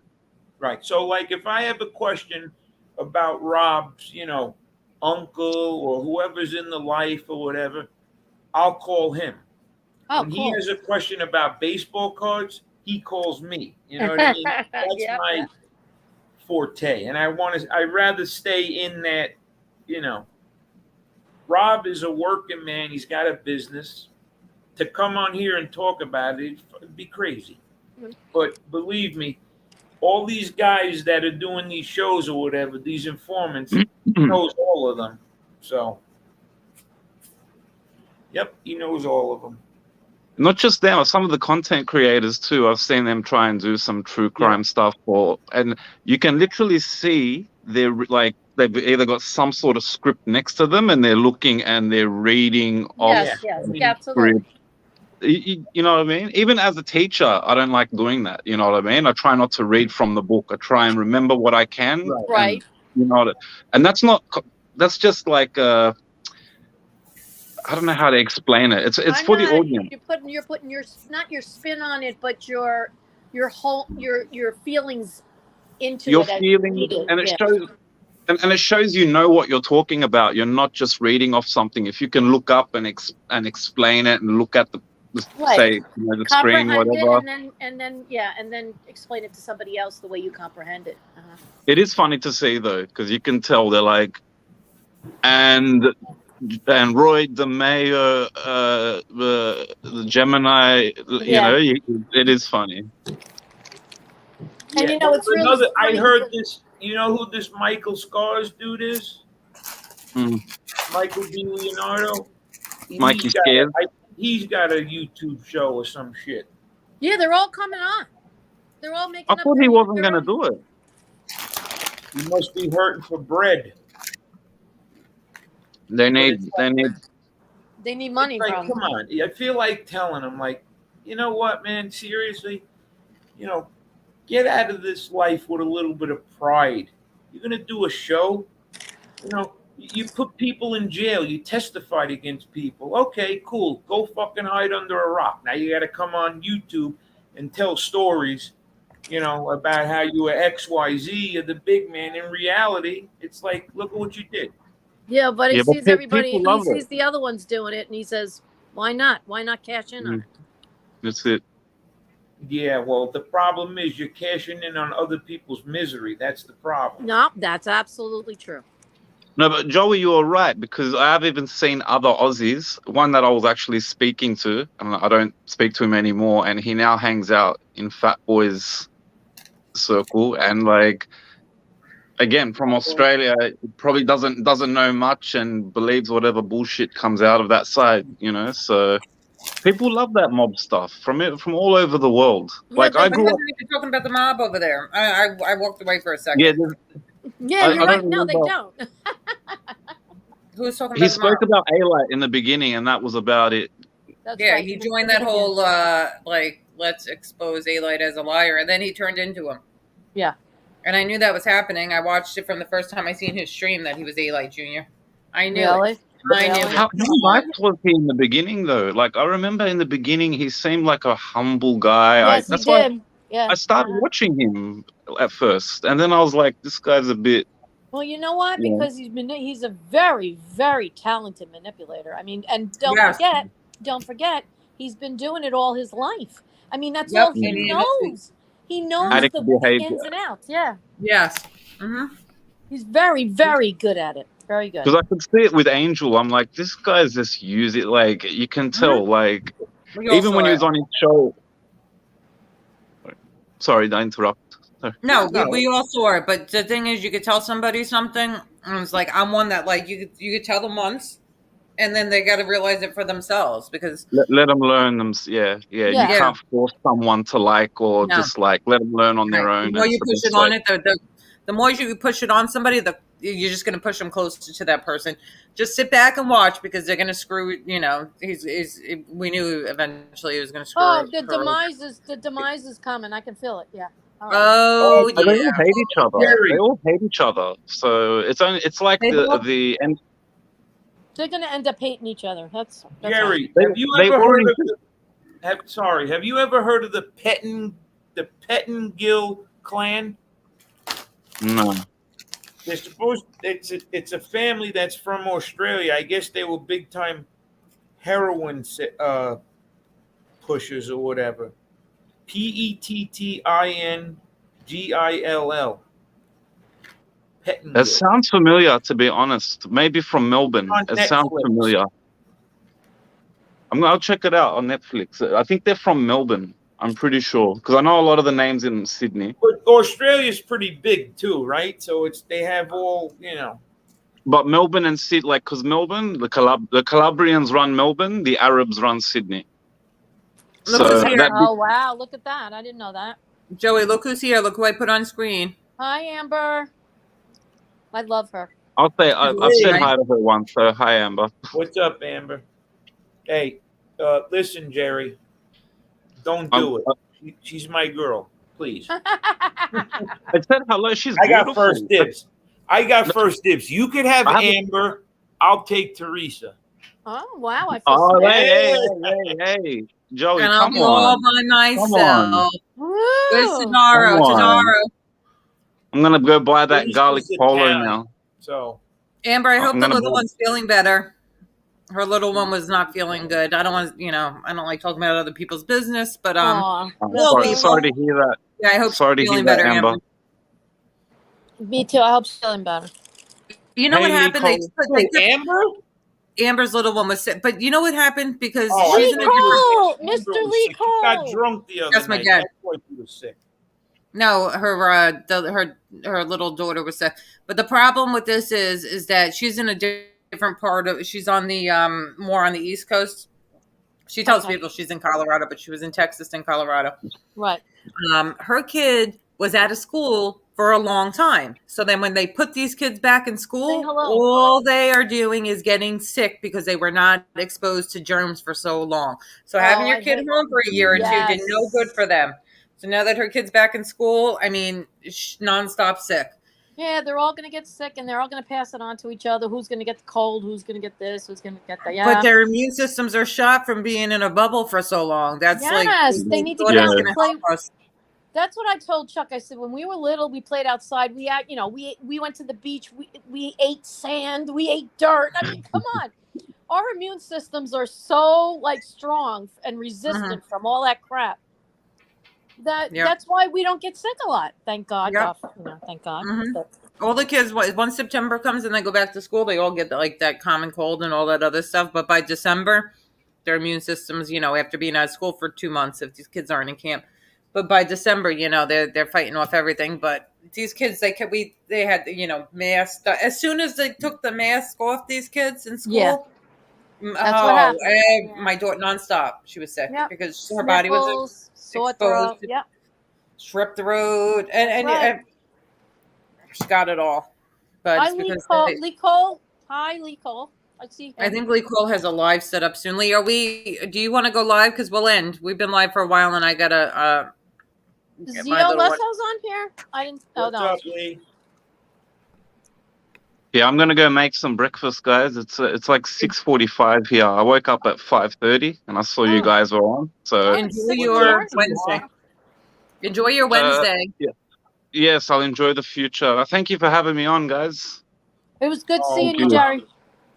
Right. So, like, if I have a question about Rob's, uncle or whoever's in the life or whatever, I'll call him. Oh, when cool. he has a question about baseball cards, he calls me. You know what I mean? That's my forte. And I'd rather stay in that, Rob is a working man. He's got a business. To come on here and talk about it, it'd be crazy. But believe me, all these guys that are doing these shows or whatever, these informants, he knows all of them. So, yep, he knows all of them. Not just them, some of the content creators too. I've seen them try and do some true crime stuff, and you can literally see they've either got some sort of script next to them, and they're looking and they're reading off. Yes, absolutely. You know what I mean? Even as a teacher, I don't like doing that. You know what I mean? I try not to read from the book. I try and remember what I can. Right. And that's just like I don't know how to explain it. It's for the audience. You're putting your not your spin on it, but your feelings into your it. Feelings, and it shows. And it shows what you're talking about. You're not just reading off something. If you can look up and explain it and look at the say the screen, whatever. And then explain it to somebody else the way you comprehend it. It is funny to see though, because you can tell they're like, and Roy the mayor, the Gemini. It is funny. And it's really I heard this. You know who this Michael Scars dude is? Hmm. Michael D. Leonardo. Mikey He's got Scared. he's got a YouTube show or some shit. Yeah, they're all coming on. They're all making I up thought their he own- wasn't their gonna own- do it. He must be hurting for bread. They need They need money It's like, from. come on. I feel like telling him, like, you know what, man? Seriously, you know, get out of this life with a little bit of pride. You're gonna do a show, you know. You put people in jail. You testified against people. Okay, cool. Go fucking hide under a rock. Now you got to come on YouTube and tell stories, you know, about how you were XYZ or the big man. In reality, it's like, look at what you did. Yeah, but he Yeah, but sees pe- everybody. people He love sees it. the other ones doing it, and he says, "Why not? Why not cash in on Mm. it?" That's it. Yeah, well, the problem is you're cashing in on other people's misery. That's the problem. No, that's absolutely true. No, but Joey, you were right, because I have even seen other Aussies. One that I was actually speaking to, and I don't speak to him anymore, and he now hangs out in Fat Boy's circle, and like, again, from Australia, he probably doesn't know much and believes whatever bullshit comes out of that side, you know. So people love that mob stuff from all over the world. Like Yeah, I they grew up. You're talking about the mob over there. I walked away for a second. Yeah, Yeah, I you're right. don't No, they remember. don't. Who was talking he about the mob? spoke about A-Light in the beginning, and that was about it. That's Yeah, right. he Mr. joined that Hooligan. whole like let's expose A-Light as a liar, and then he turned into him. Yeah. And I knew that was happening. I watched it from the first time I seen his stream that he was A-Light Jr. I knew Really? it. I knew Really? it. How nice was he in the beginning, though? Like I remember in the beginning, he seemed like a humble guy. Yes, That's he why did. Yeah. I started watching him at first, and then I was like, this guy's a bit. Well, you know what? Yeah. Because he's a very, very talented manipulator. I mean, and Yes. don't forget, he's been doing it all his life. I mean, that's Yep, all he and he knows. He knows Addict the behavior. ins and outs. Yeah, Yes. Mm-hmm. he's very, very good at it. Very good. Because I could see it with Angel. I'm like, this guy's just use it. Like you can tell. Like even when he was on his show. Sorry, I interrupt. No, No. we all saw it, but the thing is, you could tell somebody something, and it's like I'm one that like you could tell them once, and then they got to realize it for themselves because Let them learn them. Yeah. You Yeah. can't force someone to like or No. dislike. Let them learn on their right, own. the more and you so push it's it on like- it, the more you push it on somebody, you're just going to push them closer to that person. Just sit back and watch because they're going to screw. You know, we knew eventually he was going to screw. Oh, the her. demise is coming. I can feel it. Yeah. Oh, But they yeah. all hate each other. Jerry. They all hate each other. So it's like They all- the end. They're going to end up hating each other. That's Jerry, They- have you they've ever heard already- of have you ever heard of the Pettingill clan? No. They're supposed it's a family that's from Australia. I guess they were big time heroin pushers or whatever. Pettingill. Pettingill. It sounds familiar, to be honest. Maybe from Melbourne. On It sounds Netflix. familiar. I'll check it out on Netflix. I think they're from Melbourne. I'm pretty sure because I know a lot of the names in Sydney. But Australia's pretty big too, right? So they have all, you know. But Melbourne and Sydney, like, because Melbourne, the Calabrians run Melbourne, the Arabs run Sydney. Look who's here. Oh, wow. Look at that. I didn't know that. Joey, look who's here. Look who I put on screen. Hi, Amber. I love her. I'll say I've said Hey. hi to her once. So hi, Amber. What's up, Amber? Hey, listen, Jerry. Don't do it. She's my girl. Please. I said hello. She's I got beautiful. first dibs. You could have I haven't- Amber. I'll take Teresa. Oh, wow. I feel Oh, smart. hey, Joey, And come I'm all on. by myself. on. Woo! Where's Tadaro? Come on. Tadaro. I'm gonna go buy that Teresa's garlic polo Italian. now. So Amber, I I'm hope the gonna little move. one's feeling better. Her little one was not feeling good. I don't want to, I don't like talking about other people's business, but Aw, I'm Well, sorry, people- sorry to hear that. yeah, I hope Sorry to she's hear feeling that, better, Amber. Amber. me too. I hope she's feeling better. You know what Hey, happened? Nicole. Amber? Amber's little one was sick, but you know what happened because Oh, she's Lee in a different. Cole! Amber Mr. was Lee sick. She got Cole! drunk the other That's my night. dad. That's why she was sick. No, her little daughter was sick. But the problem with this is that she's in a different part of. She's on the more on the East Coast. She tells Okay. people she's in Colorado, but she was in Texas and Colorado. Right. Her kid was out of school for a long time. So then when they put these kids back in school, Say hello. all they are doing is getting sick because they were not exposed to germs for so long. So having your I kid hate- home for a year or two did Yes. no good for them. So now that her kid's back in school, I mean, nonstop sick. Yeah, they're all going to get sick, and they're all going to pass it on to each other. Who's going to get the cold? Who's going to get this? Who's going to get that? Yeah. But their immune systems are shot from being in a bubble for so long. That's Yes, they need to what get is out going and to play. help us. That's what I told Chuck. I said when we were little, we played outside. We went to the beach. We ate sand. We ate dirt. I mean, come on. Our immune systems are so like strong and resistant from all that crap. That's why we don't get sick a lot. Thank God. Yep. Thank God. Mhm. But- All the kids, once September comes and they go back to school, they all get like that common cold and all that other stuff. But by December, their immune systems, after being out of school for 2 months, if these kids aren't in camp, but by December, they're fighting off everything. But these kids, they had masks. As soon as they took the mask off these kids in school, Yeah. That's what happened. my daughter nonstop, she was sick Yep. because her body was Sniffles, sore exposed throat. to- Yep. strep throat, and Right. she got it all. But Hi, it's Lee because Cole. they- Lee Cole. Hi, Lee Cole. I see. I think Lee Cole has a live set up soon. Lee, do you want to go live? Because we'll end. We've been live for a while, and I gotta get my Zio little one. Lesso's on here. I didn't. Oh What's no. up, Lee? Yeah, I'm gonna go make some breakfast, guys. It's like 6:45 here. I woke up at 5:30 and I saw you Oh. guys were on. So It's Enjoy 6 your a.m. Wednesday. Enjoy your Wednesday. yes, I'll enjoy the future. Thank you for having me on, guys. It was good Oh, seeing you, good. Jerry.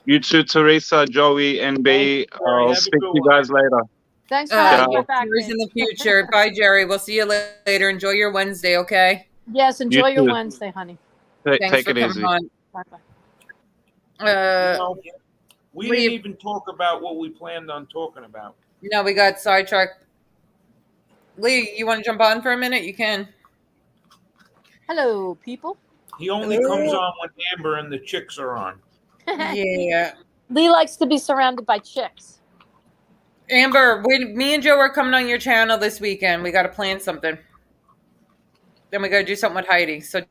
You too, Teresa, Joey, NB. Thanks, Jerry. Have I'll a speak good to you one. guys later. Thanks for Uh, having me yeah. back. Here's in man. the future. Bye, Jerry. We'll see you later. Enjoy your Wednesday, okay? Yes, enjoy You your too. Wednesday, honey. Thanks Take for it coming easy. on. Bye-bye. We Lee- didn't even talk about what we planned on talking about. No, we got sidetracked. Lee, you want to jump on for a minute? You can. Hello, people. He only Hello. comes on when Amber and the chicks are on. Yeah. Lee likes to be surrounded by chicks. Amber, me and Joe are coming on your channel this weekend. We got to plan something. Then we got to do something with Heidi. So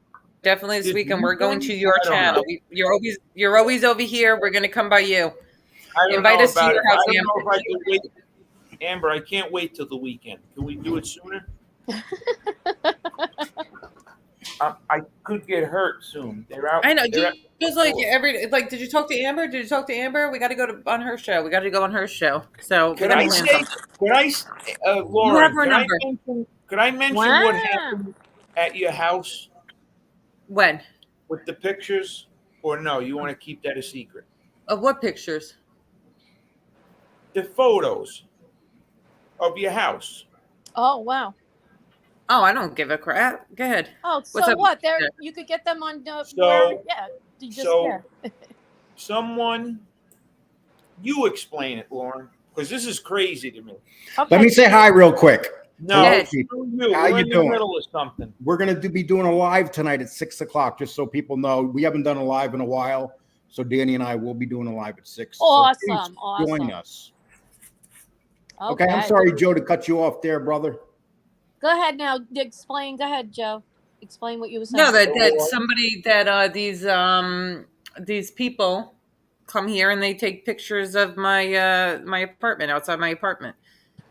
definitely this This weekend we're going to weekend? your I don't channel. know. You're always over here. We're going to come by you. I don't Invite know us to about your it. house, I don't know if I can wait. Amber, I can't wait till the weekend. Can we do it sooner? I could get hurt soon. They're out. I know. they're out- Just like did you talk to Amber? Did you talk to Amber? We got to go on her show. We got to go on her show. So Can we I gotta plan say? something. Can I, Lauren? You have her can I number. mention? Could I mention Wow. what happened at your house When? with the pictures, or no? You want to keep that a secret? Of what pictures? The photos of your house. Oh wow. Oh, I don't give a crap. Go ahead. Oh, so What's up? what? There, Yeah. you could get them on. So- yeah. You just so- yeah. Someone, you explain it, Lauren, because this is crazy to me. Okay. Let me say hi real quick. No, Yes. screw you. How We're you in the doing? middle of something. We're going to be doing a live tonight at 6:00, just so people know. We haven't done a live in a while, so Danny and I will be doing a live at 6. So Awesome, please awesome. Join us. Okay, I'm sorry, Joe, to cut you off there, brother. Go ahead now. Explain. Go ahead, Joe. Explain what you were saying. No, that somebody that these people come here and they take pictures of my my apartment, outside my apartment.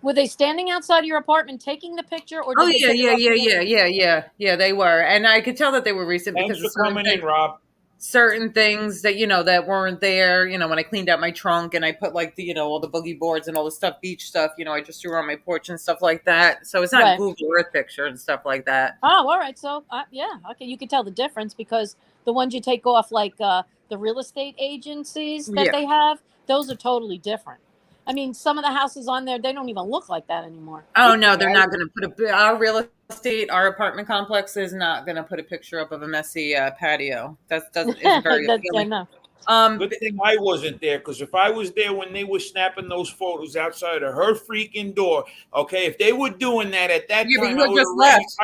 Were they standing outside your apartment taking the picture, or? Oh did they take it off the yeah. They were, and I could tell that they were recent Thanks because for of coming in, Rob. certain things that that weren't there. When I cleaned out my trunk and I put like the all the boogie boards and all the stuff, beach stuff. I just threw on my porch and stuff like that. So it's not Right. Google Earth picture and stuff like that. Oh, all right. So, yeah, okay. You can tell the difference because the ones you take off, like the real estate agencies that Yeah. they have, those are totally different. I mean, some of the houses on there, they don't even look like that anymore. Oh no, they're not going to put our real estate, our apartment complex is not going to put a picture up of a messy patio. Isn't very I appealing. know. Good thing I wasn't there, because if I was there when they were snapping those photos outside of her freaking door, okay, if they were doing that at that Yeah, but time, you had I would've just ran- left.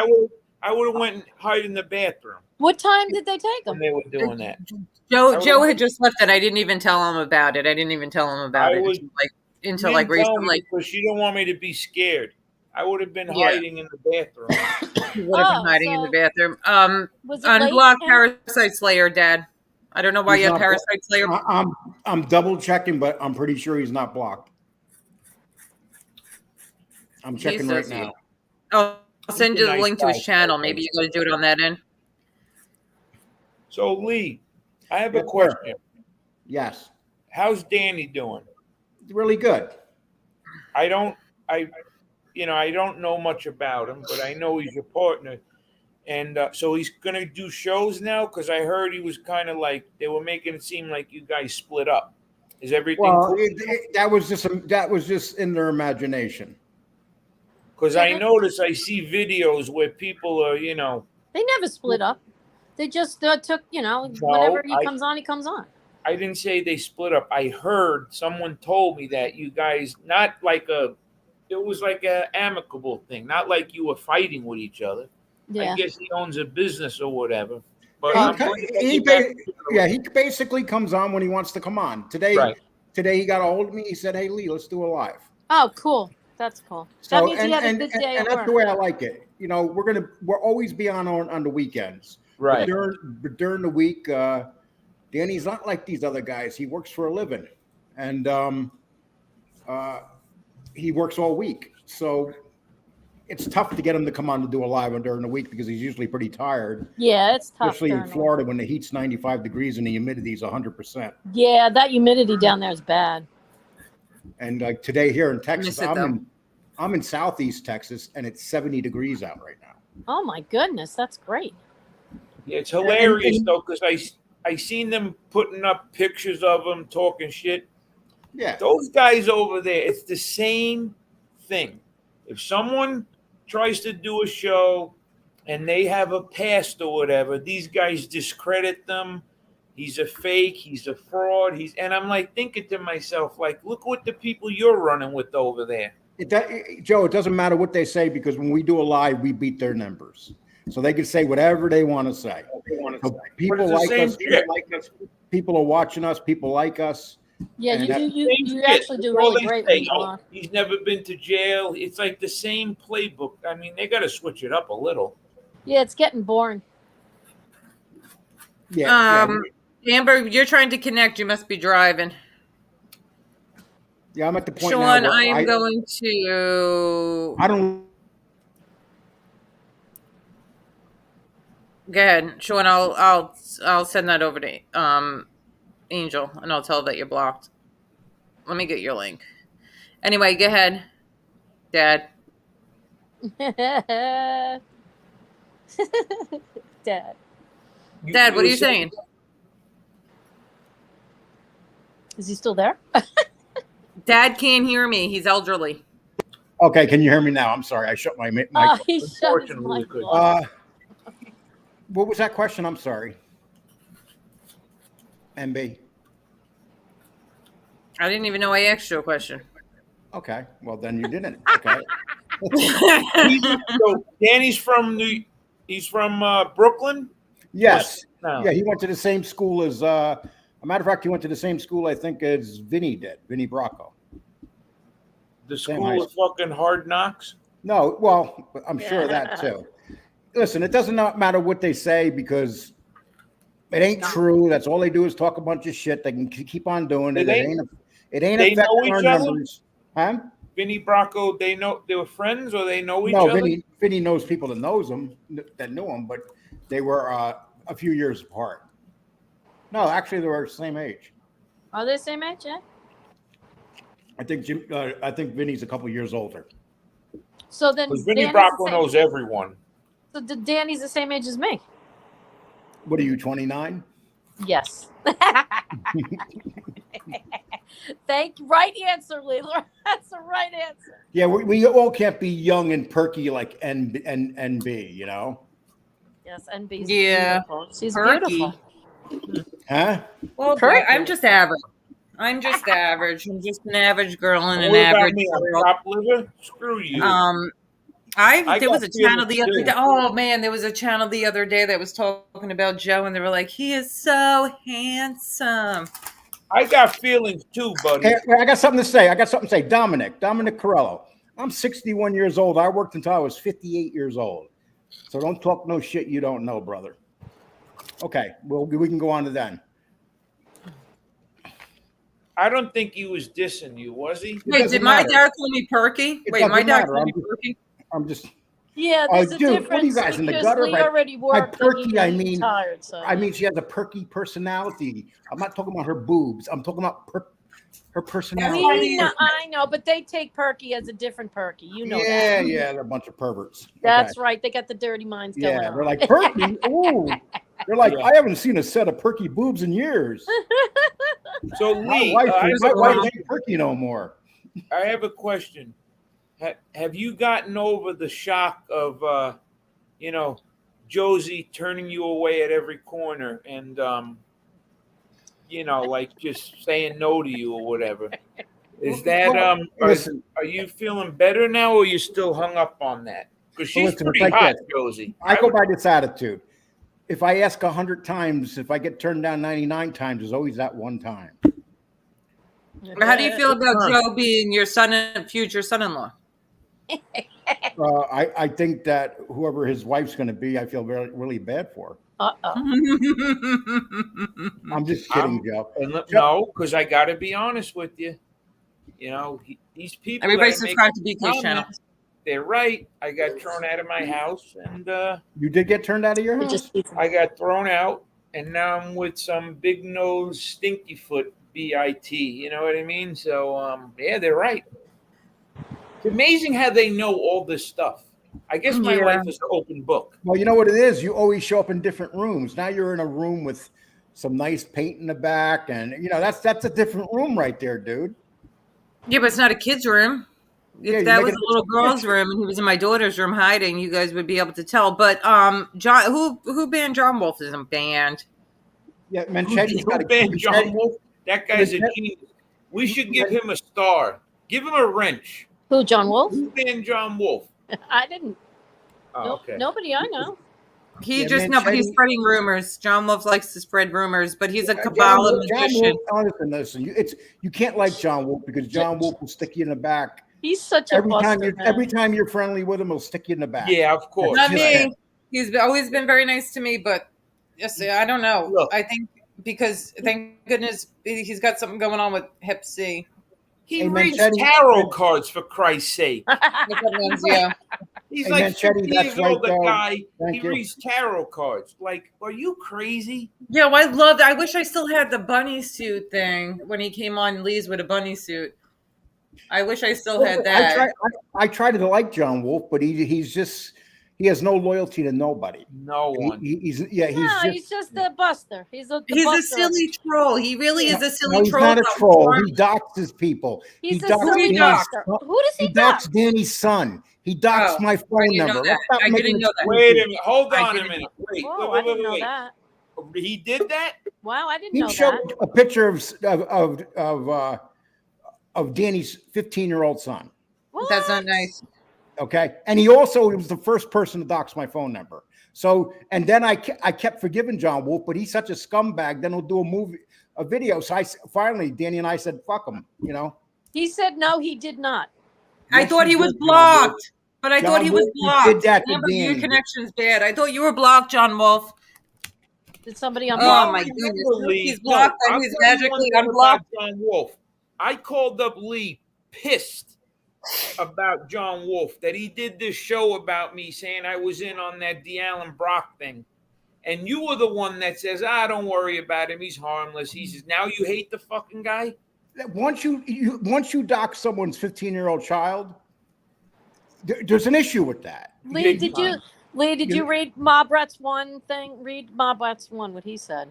I would have went and hide in the bathroom What time did they take when him? they were doing that. Joe had just left it. I didn't even tell him about it. I didn't even tell him about I it was- until You didn't tell me recently. because she didn't want me to be scared. I would have been Yeah. hiding in the bathroom. He would have been hiding in the so bathroom. was it late? Unblock Ken? Parasite Slayer, Dad. I don't know why He's you had not Parasite Slayer. I'm double checking, but I'm pretty sure he's not blocked. I'm checking right says he- now. Oh, I'll send you the Nice link to his guy. channel. Maybe you got to do it on that end. So Lee, I have a Yes, sir. question. Yes, How's Danny doing? really good. I don't know much about him, but I know he's your partner. And so he's going to do shows now? Because I heard he was kind of like, they were making it seem like you guys split up. Is everything Well, cool? that was just in their imagination. Because I notice I see videos where people are, They never split up. They just took, No, whenever he comes on, he comes on. I didn't say they split up. I heard someone told me that you guys, it was like a amicable thing, not like you were fighting with each other. Yeah. I guess he owns a business or whatever. But He I'm co- going to get he you back ba- Yeah, he basically comes on when he wants to come on. Today Right. he got a hold of me. He said, "Hey Lee, let's do a live." Oh, cool. That's cool. That means he had a good day and at that's the work. way I like it. We're always be on the weekends. Right. But during the week, Danny's not like these other guys. He works for a living, and he works all week. So it's tough to get him to come on to do a live during the week because he's usually pretty tired, Yeah, it's tough. especially in during the- Florida when the heat's 95 degrees and the humidity's 100%. Yeah, that humidity down there is bad. And like today here in Texas, miss it, though. I'm in Southeast Texas, and it's 70 degrees out right now. Oh my goodness, that's great. Yeah, it's hilarious And- though, because I seen them putting up pictures of them talking shit. Yeah, Those guys over there, it's the same thing. If someone tries to do a show and they have a past or whatever, these guys discredit them. He's a fake, he's a fraud, and I'm like thinking to myself, like, look what the people you're running with over there. Joe, it doesn't matter what they say because when we do a live, we beat their numbers, so they can say whatever they want to say. So people But it's the like same us. shit. People are watching us. People like us. Yeah, And you that- do. You Same actually shit. do That's all really they great say. when you are. He's never been to jail. It's like the same playbook. I mean, they got to switch it up a little. Yeah, it's getting boring. Yeah, Amber, you're trying to connect. You must be driving. yeah. I'm at the point Sean, now. I Where am going to I don't. go ahead, Sean. I'll send that over to Angel, and I'll tell her that you're blocked. Let me get your link. Anyway, go ahead, Dad. Dad. Dad, what are you were saying? Is he still there? Dad can't hear me. He's elderly. Okay, can you hear me now? I'm sorry, I shut my mic. Oh, he shut his Unfortunately, mic we could. off. What was that question? I'm sorry. MB. I didn't even know I asked you a question. Okay, well then you didn't. Okay. So Danny's from he's from Brooklyn. Yes. No. Yeah, he went to the same school as. A matter of fact, he went to the same school I think as Vinny did. Vinny Bracco. The Same school high of fucking hard knocks. No, well, I'm sure of that too. Listen, it doesn't matter what they say because it ain't true. That's all they do is talk a bunch of shit. They can keep on doing it. They- It ain't they know affecting our each other? numbers. Huh? Vinny Bracco, they were friends or they know each No, other. Vinny knows people that knew him, but they were a few years apart. No, actually, they were the same age. Are they the same age? Yeah. I think Vinny's a couple years older. So then, Because Vinny Danny's the Bracco same- knows everyone. So Danny's the same age as me. What are you, 29? Yes. Right answer, Leela. That's the right answer. Yeah, we all can't be young and perky like NB, you know? Yes, NB's Yeah. beautiful. She's Perky. beautiful. Huh? Well, Correct. I'm just average. I'm just average. I'm just an average girl and an What about average me? I'm girl. top liver. Screw you. I There was got a channel feelings the other too. day. Oh man, there was a channel the other day that was talking about Joe, and they were like, "He is so handsome." I got feelings too, buddy. Hey, I got something to say. Dominic Corello. I'm 61 years old. I worked until I was 58 years old. So don't talk no shit you don't know, brother. Okay, well, we can go on to then. I don't think he was dissing you, was he? Wait, doesn't did my matter. dad call me Perky? It Wait, my doesn't dad matter. called me Perky? I'm just. Yeah, Oh, there's a dude, what are difference you guys in the because gutter? Lee already By worked. perky, and I he's mean, tired, so. I mean, she has a perky personality. I'm not talking about her boobs. I'm talking about her personality. I know, but they take Perky as a different Perky. You know Yeah, that. yeah, they're a bunch of perverts. That's right. They got the dirty minds going Yeah, on. they're like perky. Ooh, they're like, Yeah. I haven't seen a set of perky boobs in years. So My Lee, wife ain't perky no more. I have a question. Have you gotten over the shock of, Josie turning you away at every corner and, like just saying no to you or whatever? Is that Listen, are you feeling better now, or you still hung up on that? Because she's listen, it's pretty like hot, this. Josie. I go by this attitude. If I ask 100 times, if I get turned down 99 times, there's always that one time. How do you feel about Joe being your future son-in-law? I think that whoever his wife's going to be, I feel really bad for. Uh-oh. I'm just kidding, Joe. No, because I got to be honest with you. These people. Everybody that make subscribe to BK's channel. comments, they're right. I got thrown out of my house, and You did get turned out of your house? I got thrown out, and now I'm with some big nose stinky foot BIT. You know what I mean? So yeah, they're right. It's amazing how they know all this stuff. I guess my life is an open book. Well, you know what it is? You always show up in different rooms. Now you're in a room with some nice paint in the back, and that's a different room right there, dude. Yeah, but it's not a kid's room. Yeah, If that was a little girl's room and he was in my daughter's room hiding, you guys would be able to tell. But John, who banned John Wolf is a band? Yeah, Manchetti's got a banned John Wolf. That guy's a Manchetti- genius. We should give him a star. Give him a wrench. Who, John Wolf? Who banned John Wolf? I didn't. Oh, Nope, okay. nobody I know. He Yeah, but he's Manchetti- spreading rumors. John Wolf likes to spread rumors, but he's a John Kabbalah Wolf- magician. Listen. You can't like John Wolf because John Wolf will stick you in the back. He's such a Every time buster, man. every time you're friendly with him, he'll stick you in the back. Yeah, of course. Not Just me. him. He's always been very nice to me, but yes, I don't know. Look. I think because thank goodness he's got something going on with Hep C. He Hey, reads Manchetti- tarot cards, for Christ's sake. Yeah. He's Hey, like Manchetti, 50 that's years old, right, the though. guy. Thank He you. reads tarot cards. Like, are you crazy? Yeah, well, I loved. I wish I still had the bunny suit thing when he came on Lee's with a bunny suit. I wish I still had that. I tried to like John Wolf, but he has no loyalty to nobody. No one. He's No, just he's just a buster. He's a He's a buster. silly troll. He really is a silly no, he's troll. not a though. troll. He doxes people. He's a doxes silly Danny's buster. son. Who does he He dox? doxed Danny's son. He doxed Oh, my phone didn't know number. that. Let's not I make didn't it know that. Wait a minute. Hold I on a didn't- minute. Wait. Whoa, wait, I didn't know wait. that. He did that? Wow, I didn't He know showed that. a picture of Danny's 15-year-old son. What? That's not nice. Okay, and he also was the first person to dox my phone number. So, and then I kept forgiving John Wolf, but he's such a scumbag. Then he'll do a video. So finally, Danny and I said, "Fuck him," you know. He said no, he did not. I Yes, thought he he was did, John blocked, but I John thought he was Wolf, you blocked. did that to Amber, your Danny. connection's bad. I thought you were blocked, John Wolf. Did somebody Oh unblock? my him? goodness! Lee, He's blocked no, and he's I'll tell you magically one thing unblocked. about John Wolf. I called up Lee pissed about John Wolf that he did this show about me saying I was in on that D. Allen Brock thing. And you were the one that says, don't worry about him. He's harmless. He says, now you hate the fucking guy? Once you dox someone's 15-year-old child, there's an issue with that. Lee, Big did time. you read Mobrat's one thing? Read Mobrat's one. What he said.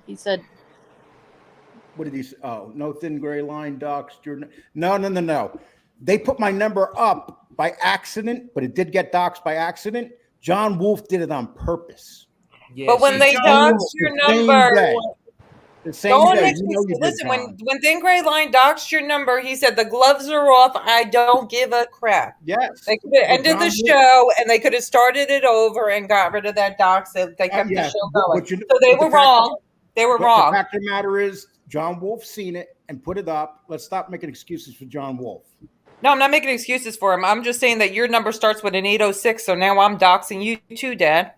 He said, What did he say? Oh, no thin gray line doxed your. No. They put my number up by accident, but it did get doxed by accident. John Wolf did it on purpose. Yeah, But when see, they John dox Wolf- your the same number, day. The same Don't day. mix You me. know you did, Listen, John. when Thin Gray Line doxed your number, he said the gloves are off. I don't give a crap. Yes. They could have But ended the John Wolf- show and they could have started it over and got rid of that dox. They kept the yes, show but going. you- So they but the were fact- wrong. They were But wrong. the fact of the matter is, John Wolf seen it and put it up. Let's stop making excuses for John Wolf. No, I'm not making excuses for him. I'm just saying that your number starts with an 806. So now I'm doxing you too, Dad.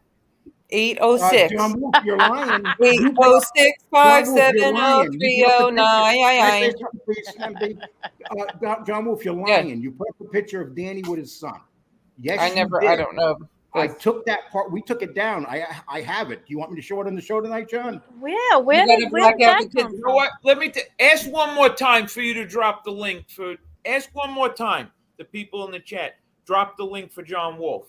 806. John Wolf, you're lying. 806 570 Can 309. I say something, please, MB? John Wolf, you're lying. You put up a picture of Danny with his son. Yes, I you never, did. I don't know. I took that part. We took it down. I have it. Do you want me to show it on the show tonight, John? Yeah, where gotta did black out that the kids. come You know from? what? Let me ask one more time for you to drop the link for. Ask one more time. The people in the chat, drop the link for John Wolf.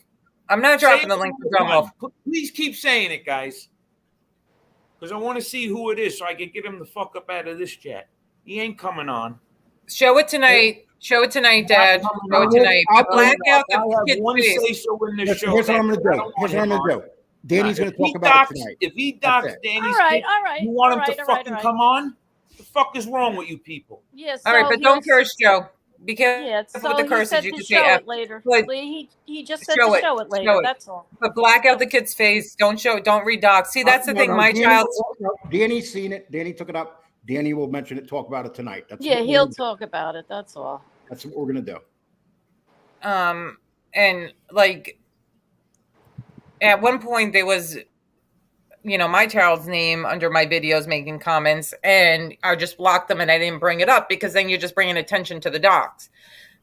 I'm not Say dropping it the link for one John more Wolf. time. Please keep saying it, guys, because I want to see who it is so I can get him the fuck up out of this chat. He ain't coming on. Show it tonight. Show it tonight, Dad. Show it tonight. I'll But black out I the have kid's one face. say so in the Listen, show. here's what I'm going to I do. don't Here's want what I'm him going to on. do. Danny's going to If he talk about docs- it tonight. If he That's docs it. Danny's All right, kid, all right. you want him all right, to all right, fucking all right. come on? The fuck is wrong with you people? Yeah, All right, so but don't he'll- curse, Joe. Be careful Yeah, with so the he curses. said You to can show say F. it later. But He just said show to it. show it later. Show it. That's all. But black out the kid's face. Don't show it. Don't read docs. See, that's the No, thing. no, My Danny- child's. no, Danny's seen it. Danny took it up. Danny will mention it, talk about it tonight. That's Yeah, what we're he'll gonna do. talk about it. That's all. That's what we're going to do. And like at one point there was, my child's name under my videos making comments, and I just blocked them and I didn't bring it up because then you're just bringing attention to the docs.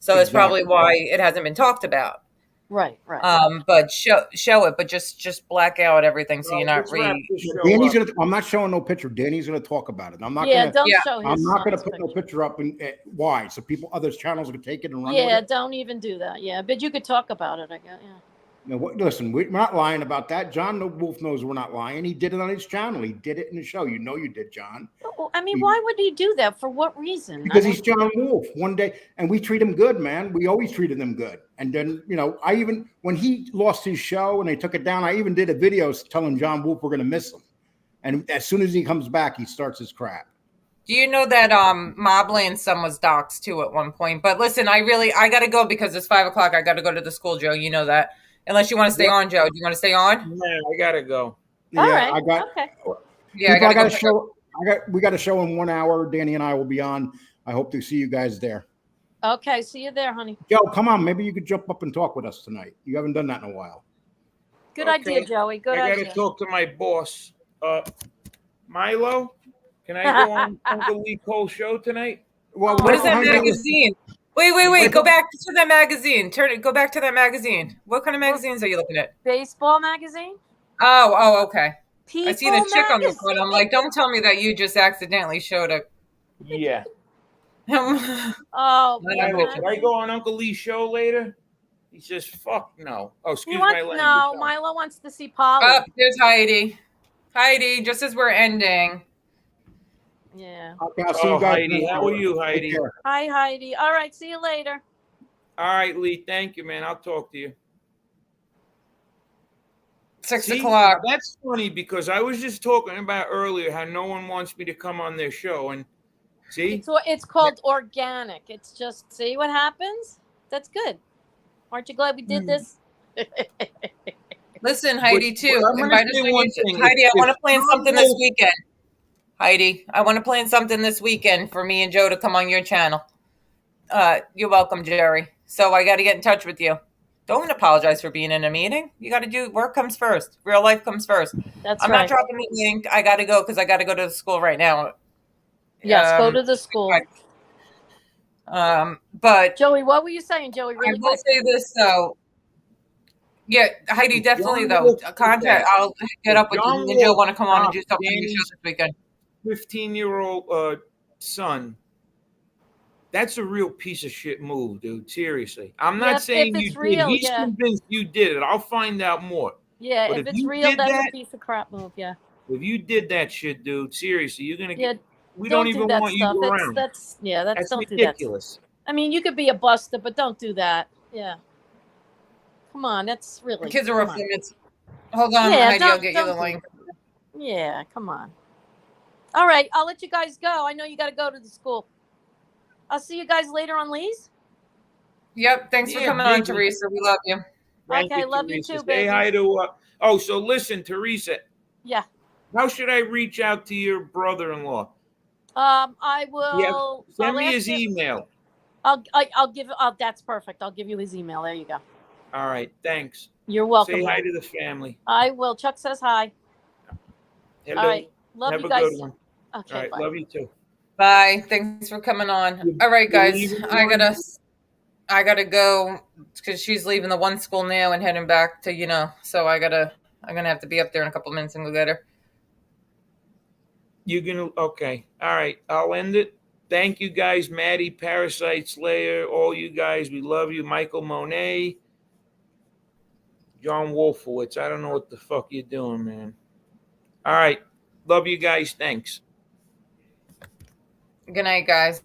So that's probably Exactly. why it hasn't been talked about. Right, right. But show it, but just black out everything so you're not Let's wrap reading. this show Danny's up. going to. I'm not showing no picture. Danny's going to talk about it. I'm not Yeah, going to. don't Yeah. show his I'm not going to son's put no picture. picture up. And why? So people, other channels can take it and run Yeah, with it. don't even do that. Yeah, but you could talk about it. I guess. Yeah. No, listen, we're not lying about that. John Wolf knows we're not lying. He did it on his channel. He did it in the show. You know you did, John. Well, I mean, why would he do that? For what reason? Because I he's John Wolf. One day, and we treat him good, man. We always treated him good. And then, I even when he lost his show and they took it down, I even did a video telling John Wolf we're going to miss him. And as soon as he comes back, he starts his crap. Do you know that Mobland's son was doxxed too at one point? But listen, I gotta go because it's 5:00. I gotta go to the school, Joe. You know that. Unless you want to stay on, Joe. Do you want to stay on? Man, I gotta go. Yeah, All right. I got. Okay. Yeah, people, I got go a show. We got a show in 1 hour. Danny and I will be on. I hope to see you guys there. Okay. See you there, honey. Joe, come on. Maybe you could jump up and talk with us tonight. You haven't done that in a while. Good Okay. idea, Joey. Good I idea. gotta talk to my boss. Milo, can I go on Uncle Lee Cole's show tonight? Well, What is that hang out with- magazine? Wait. Go back to that magazine. Go back to that magazine. What kind of magazines are you looking at? Baseball magazine. Oh, okay. People I see the chick on the magazine. front. I'm like, don't tell me that you just accidentally showed a. Yeah. Oh, I yeah, will. Should I go on Uncle Lee's show later? He says, "Fuck no." Oh, He excuse wants, my language. no, Oh. Milo wants to see Polly. Oh, there's Heidi. Heidi, just as we're ending. Yeah. Okay, I'll see you Oh, guys. Heidi, how are you, Heidi? Take care. Hi, Heidi. All right. See you later. All right, Lee. Thank you, man. I'll talk to you. 6 See, o'clock. That's funny because I was just talking about earlier how no one wants me to come on their show, and see, It's called organic. It's just see what happens. That's good. Aren't you glad we did this? Listen, Heidi, too. but I'm gonna Invite us say on one YouTube. thing. Heidi, I If want to plan Tom something this Wolf- weekend. Heidi, I want to plan something this weekend for me and Joe to come on your channel. You're welcome, Jerry. So I got to get in touch with you. Don't apologize for being in a meeting. You got to do work comes first. Real life comes first. That's I'm right. not dropping the link. I got to go because I got to go to the school right now. Yes, go to the school. But Joey, what were you saying, Joey? I Really will quick. say this though. Yeah, Heidi, definitely John though. Wolf Contact. I'll get up with you. John Me and Joe Wolf want to come on and do stopped something on your show Danny's this weekend. 15-year-old son. That's a real piece of shit move, dude. Seriously, I'm not Yeah, saying if you it's did. real, He's yeah. convinced you did it. I'll find out more. Yeah, But if if it's you real, did that's that- a piece of crap move. Yeah. If you did that shit, dude, seriously, you're gonna Yeah. get. We don't even do that want stuff. you around. That's That's don't do ridiculous. that. I mean, you could be a buster, but don't do that. Yeah. Come on, that's really. The kids are come off on. limits. Hold on, Yeah, Heidi. I'll don't- get you the don't do link. Yeah, come on. All right, I'll let you guys go. I know you got to go to the school. I'll see you guys later on Lee's. Yep. Thanks for Yeah, coming on, Biggie. Teresa. We love you. Thank Okay, you, love you Teresa. too, Say baby. hi to. Oh, so listen, Teresa. Yeah. How should I reach out to your brother-in-law? I will. Send I'll me ask his him- email. I'll give. That's perfect. I'll give you his email. There you go. All right, thanks. You're welcome. Say hi hon. to the family. I will. Chuck says hi. Hello. All right. Love Have you a guys. good one. Okay. All right, Bye. love you too. Bye. Thanks for coming on. You- All right, you guys. leaving I gotta go because she's leaving the one school now and heading back to. So I'm gonna have to be up there in a couple minutes and go get her. You're gonna okay. All right, I'll end it. Thank you guys, Maddie, Parasite Slayer, all you guys. We love you, Michael Monet, John Wolfowitz. I don't know what the fuck you're doing, man. All right, love you guys. Thanks. Good night, guys.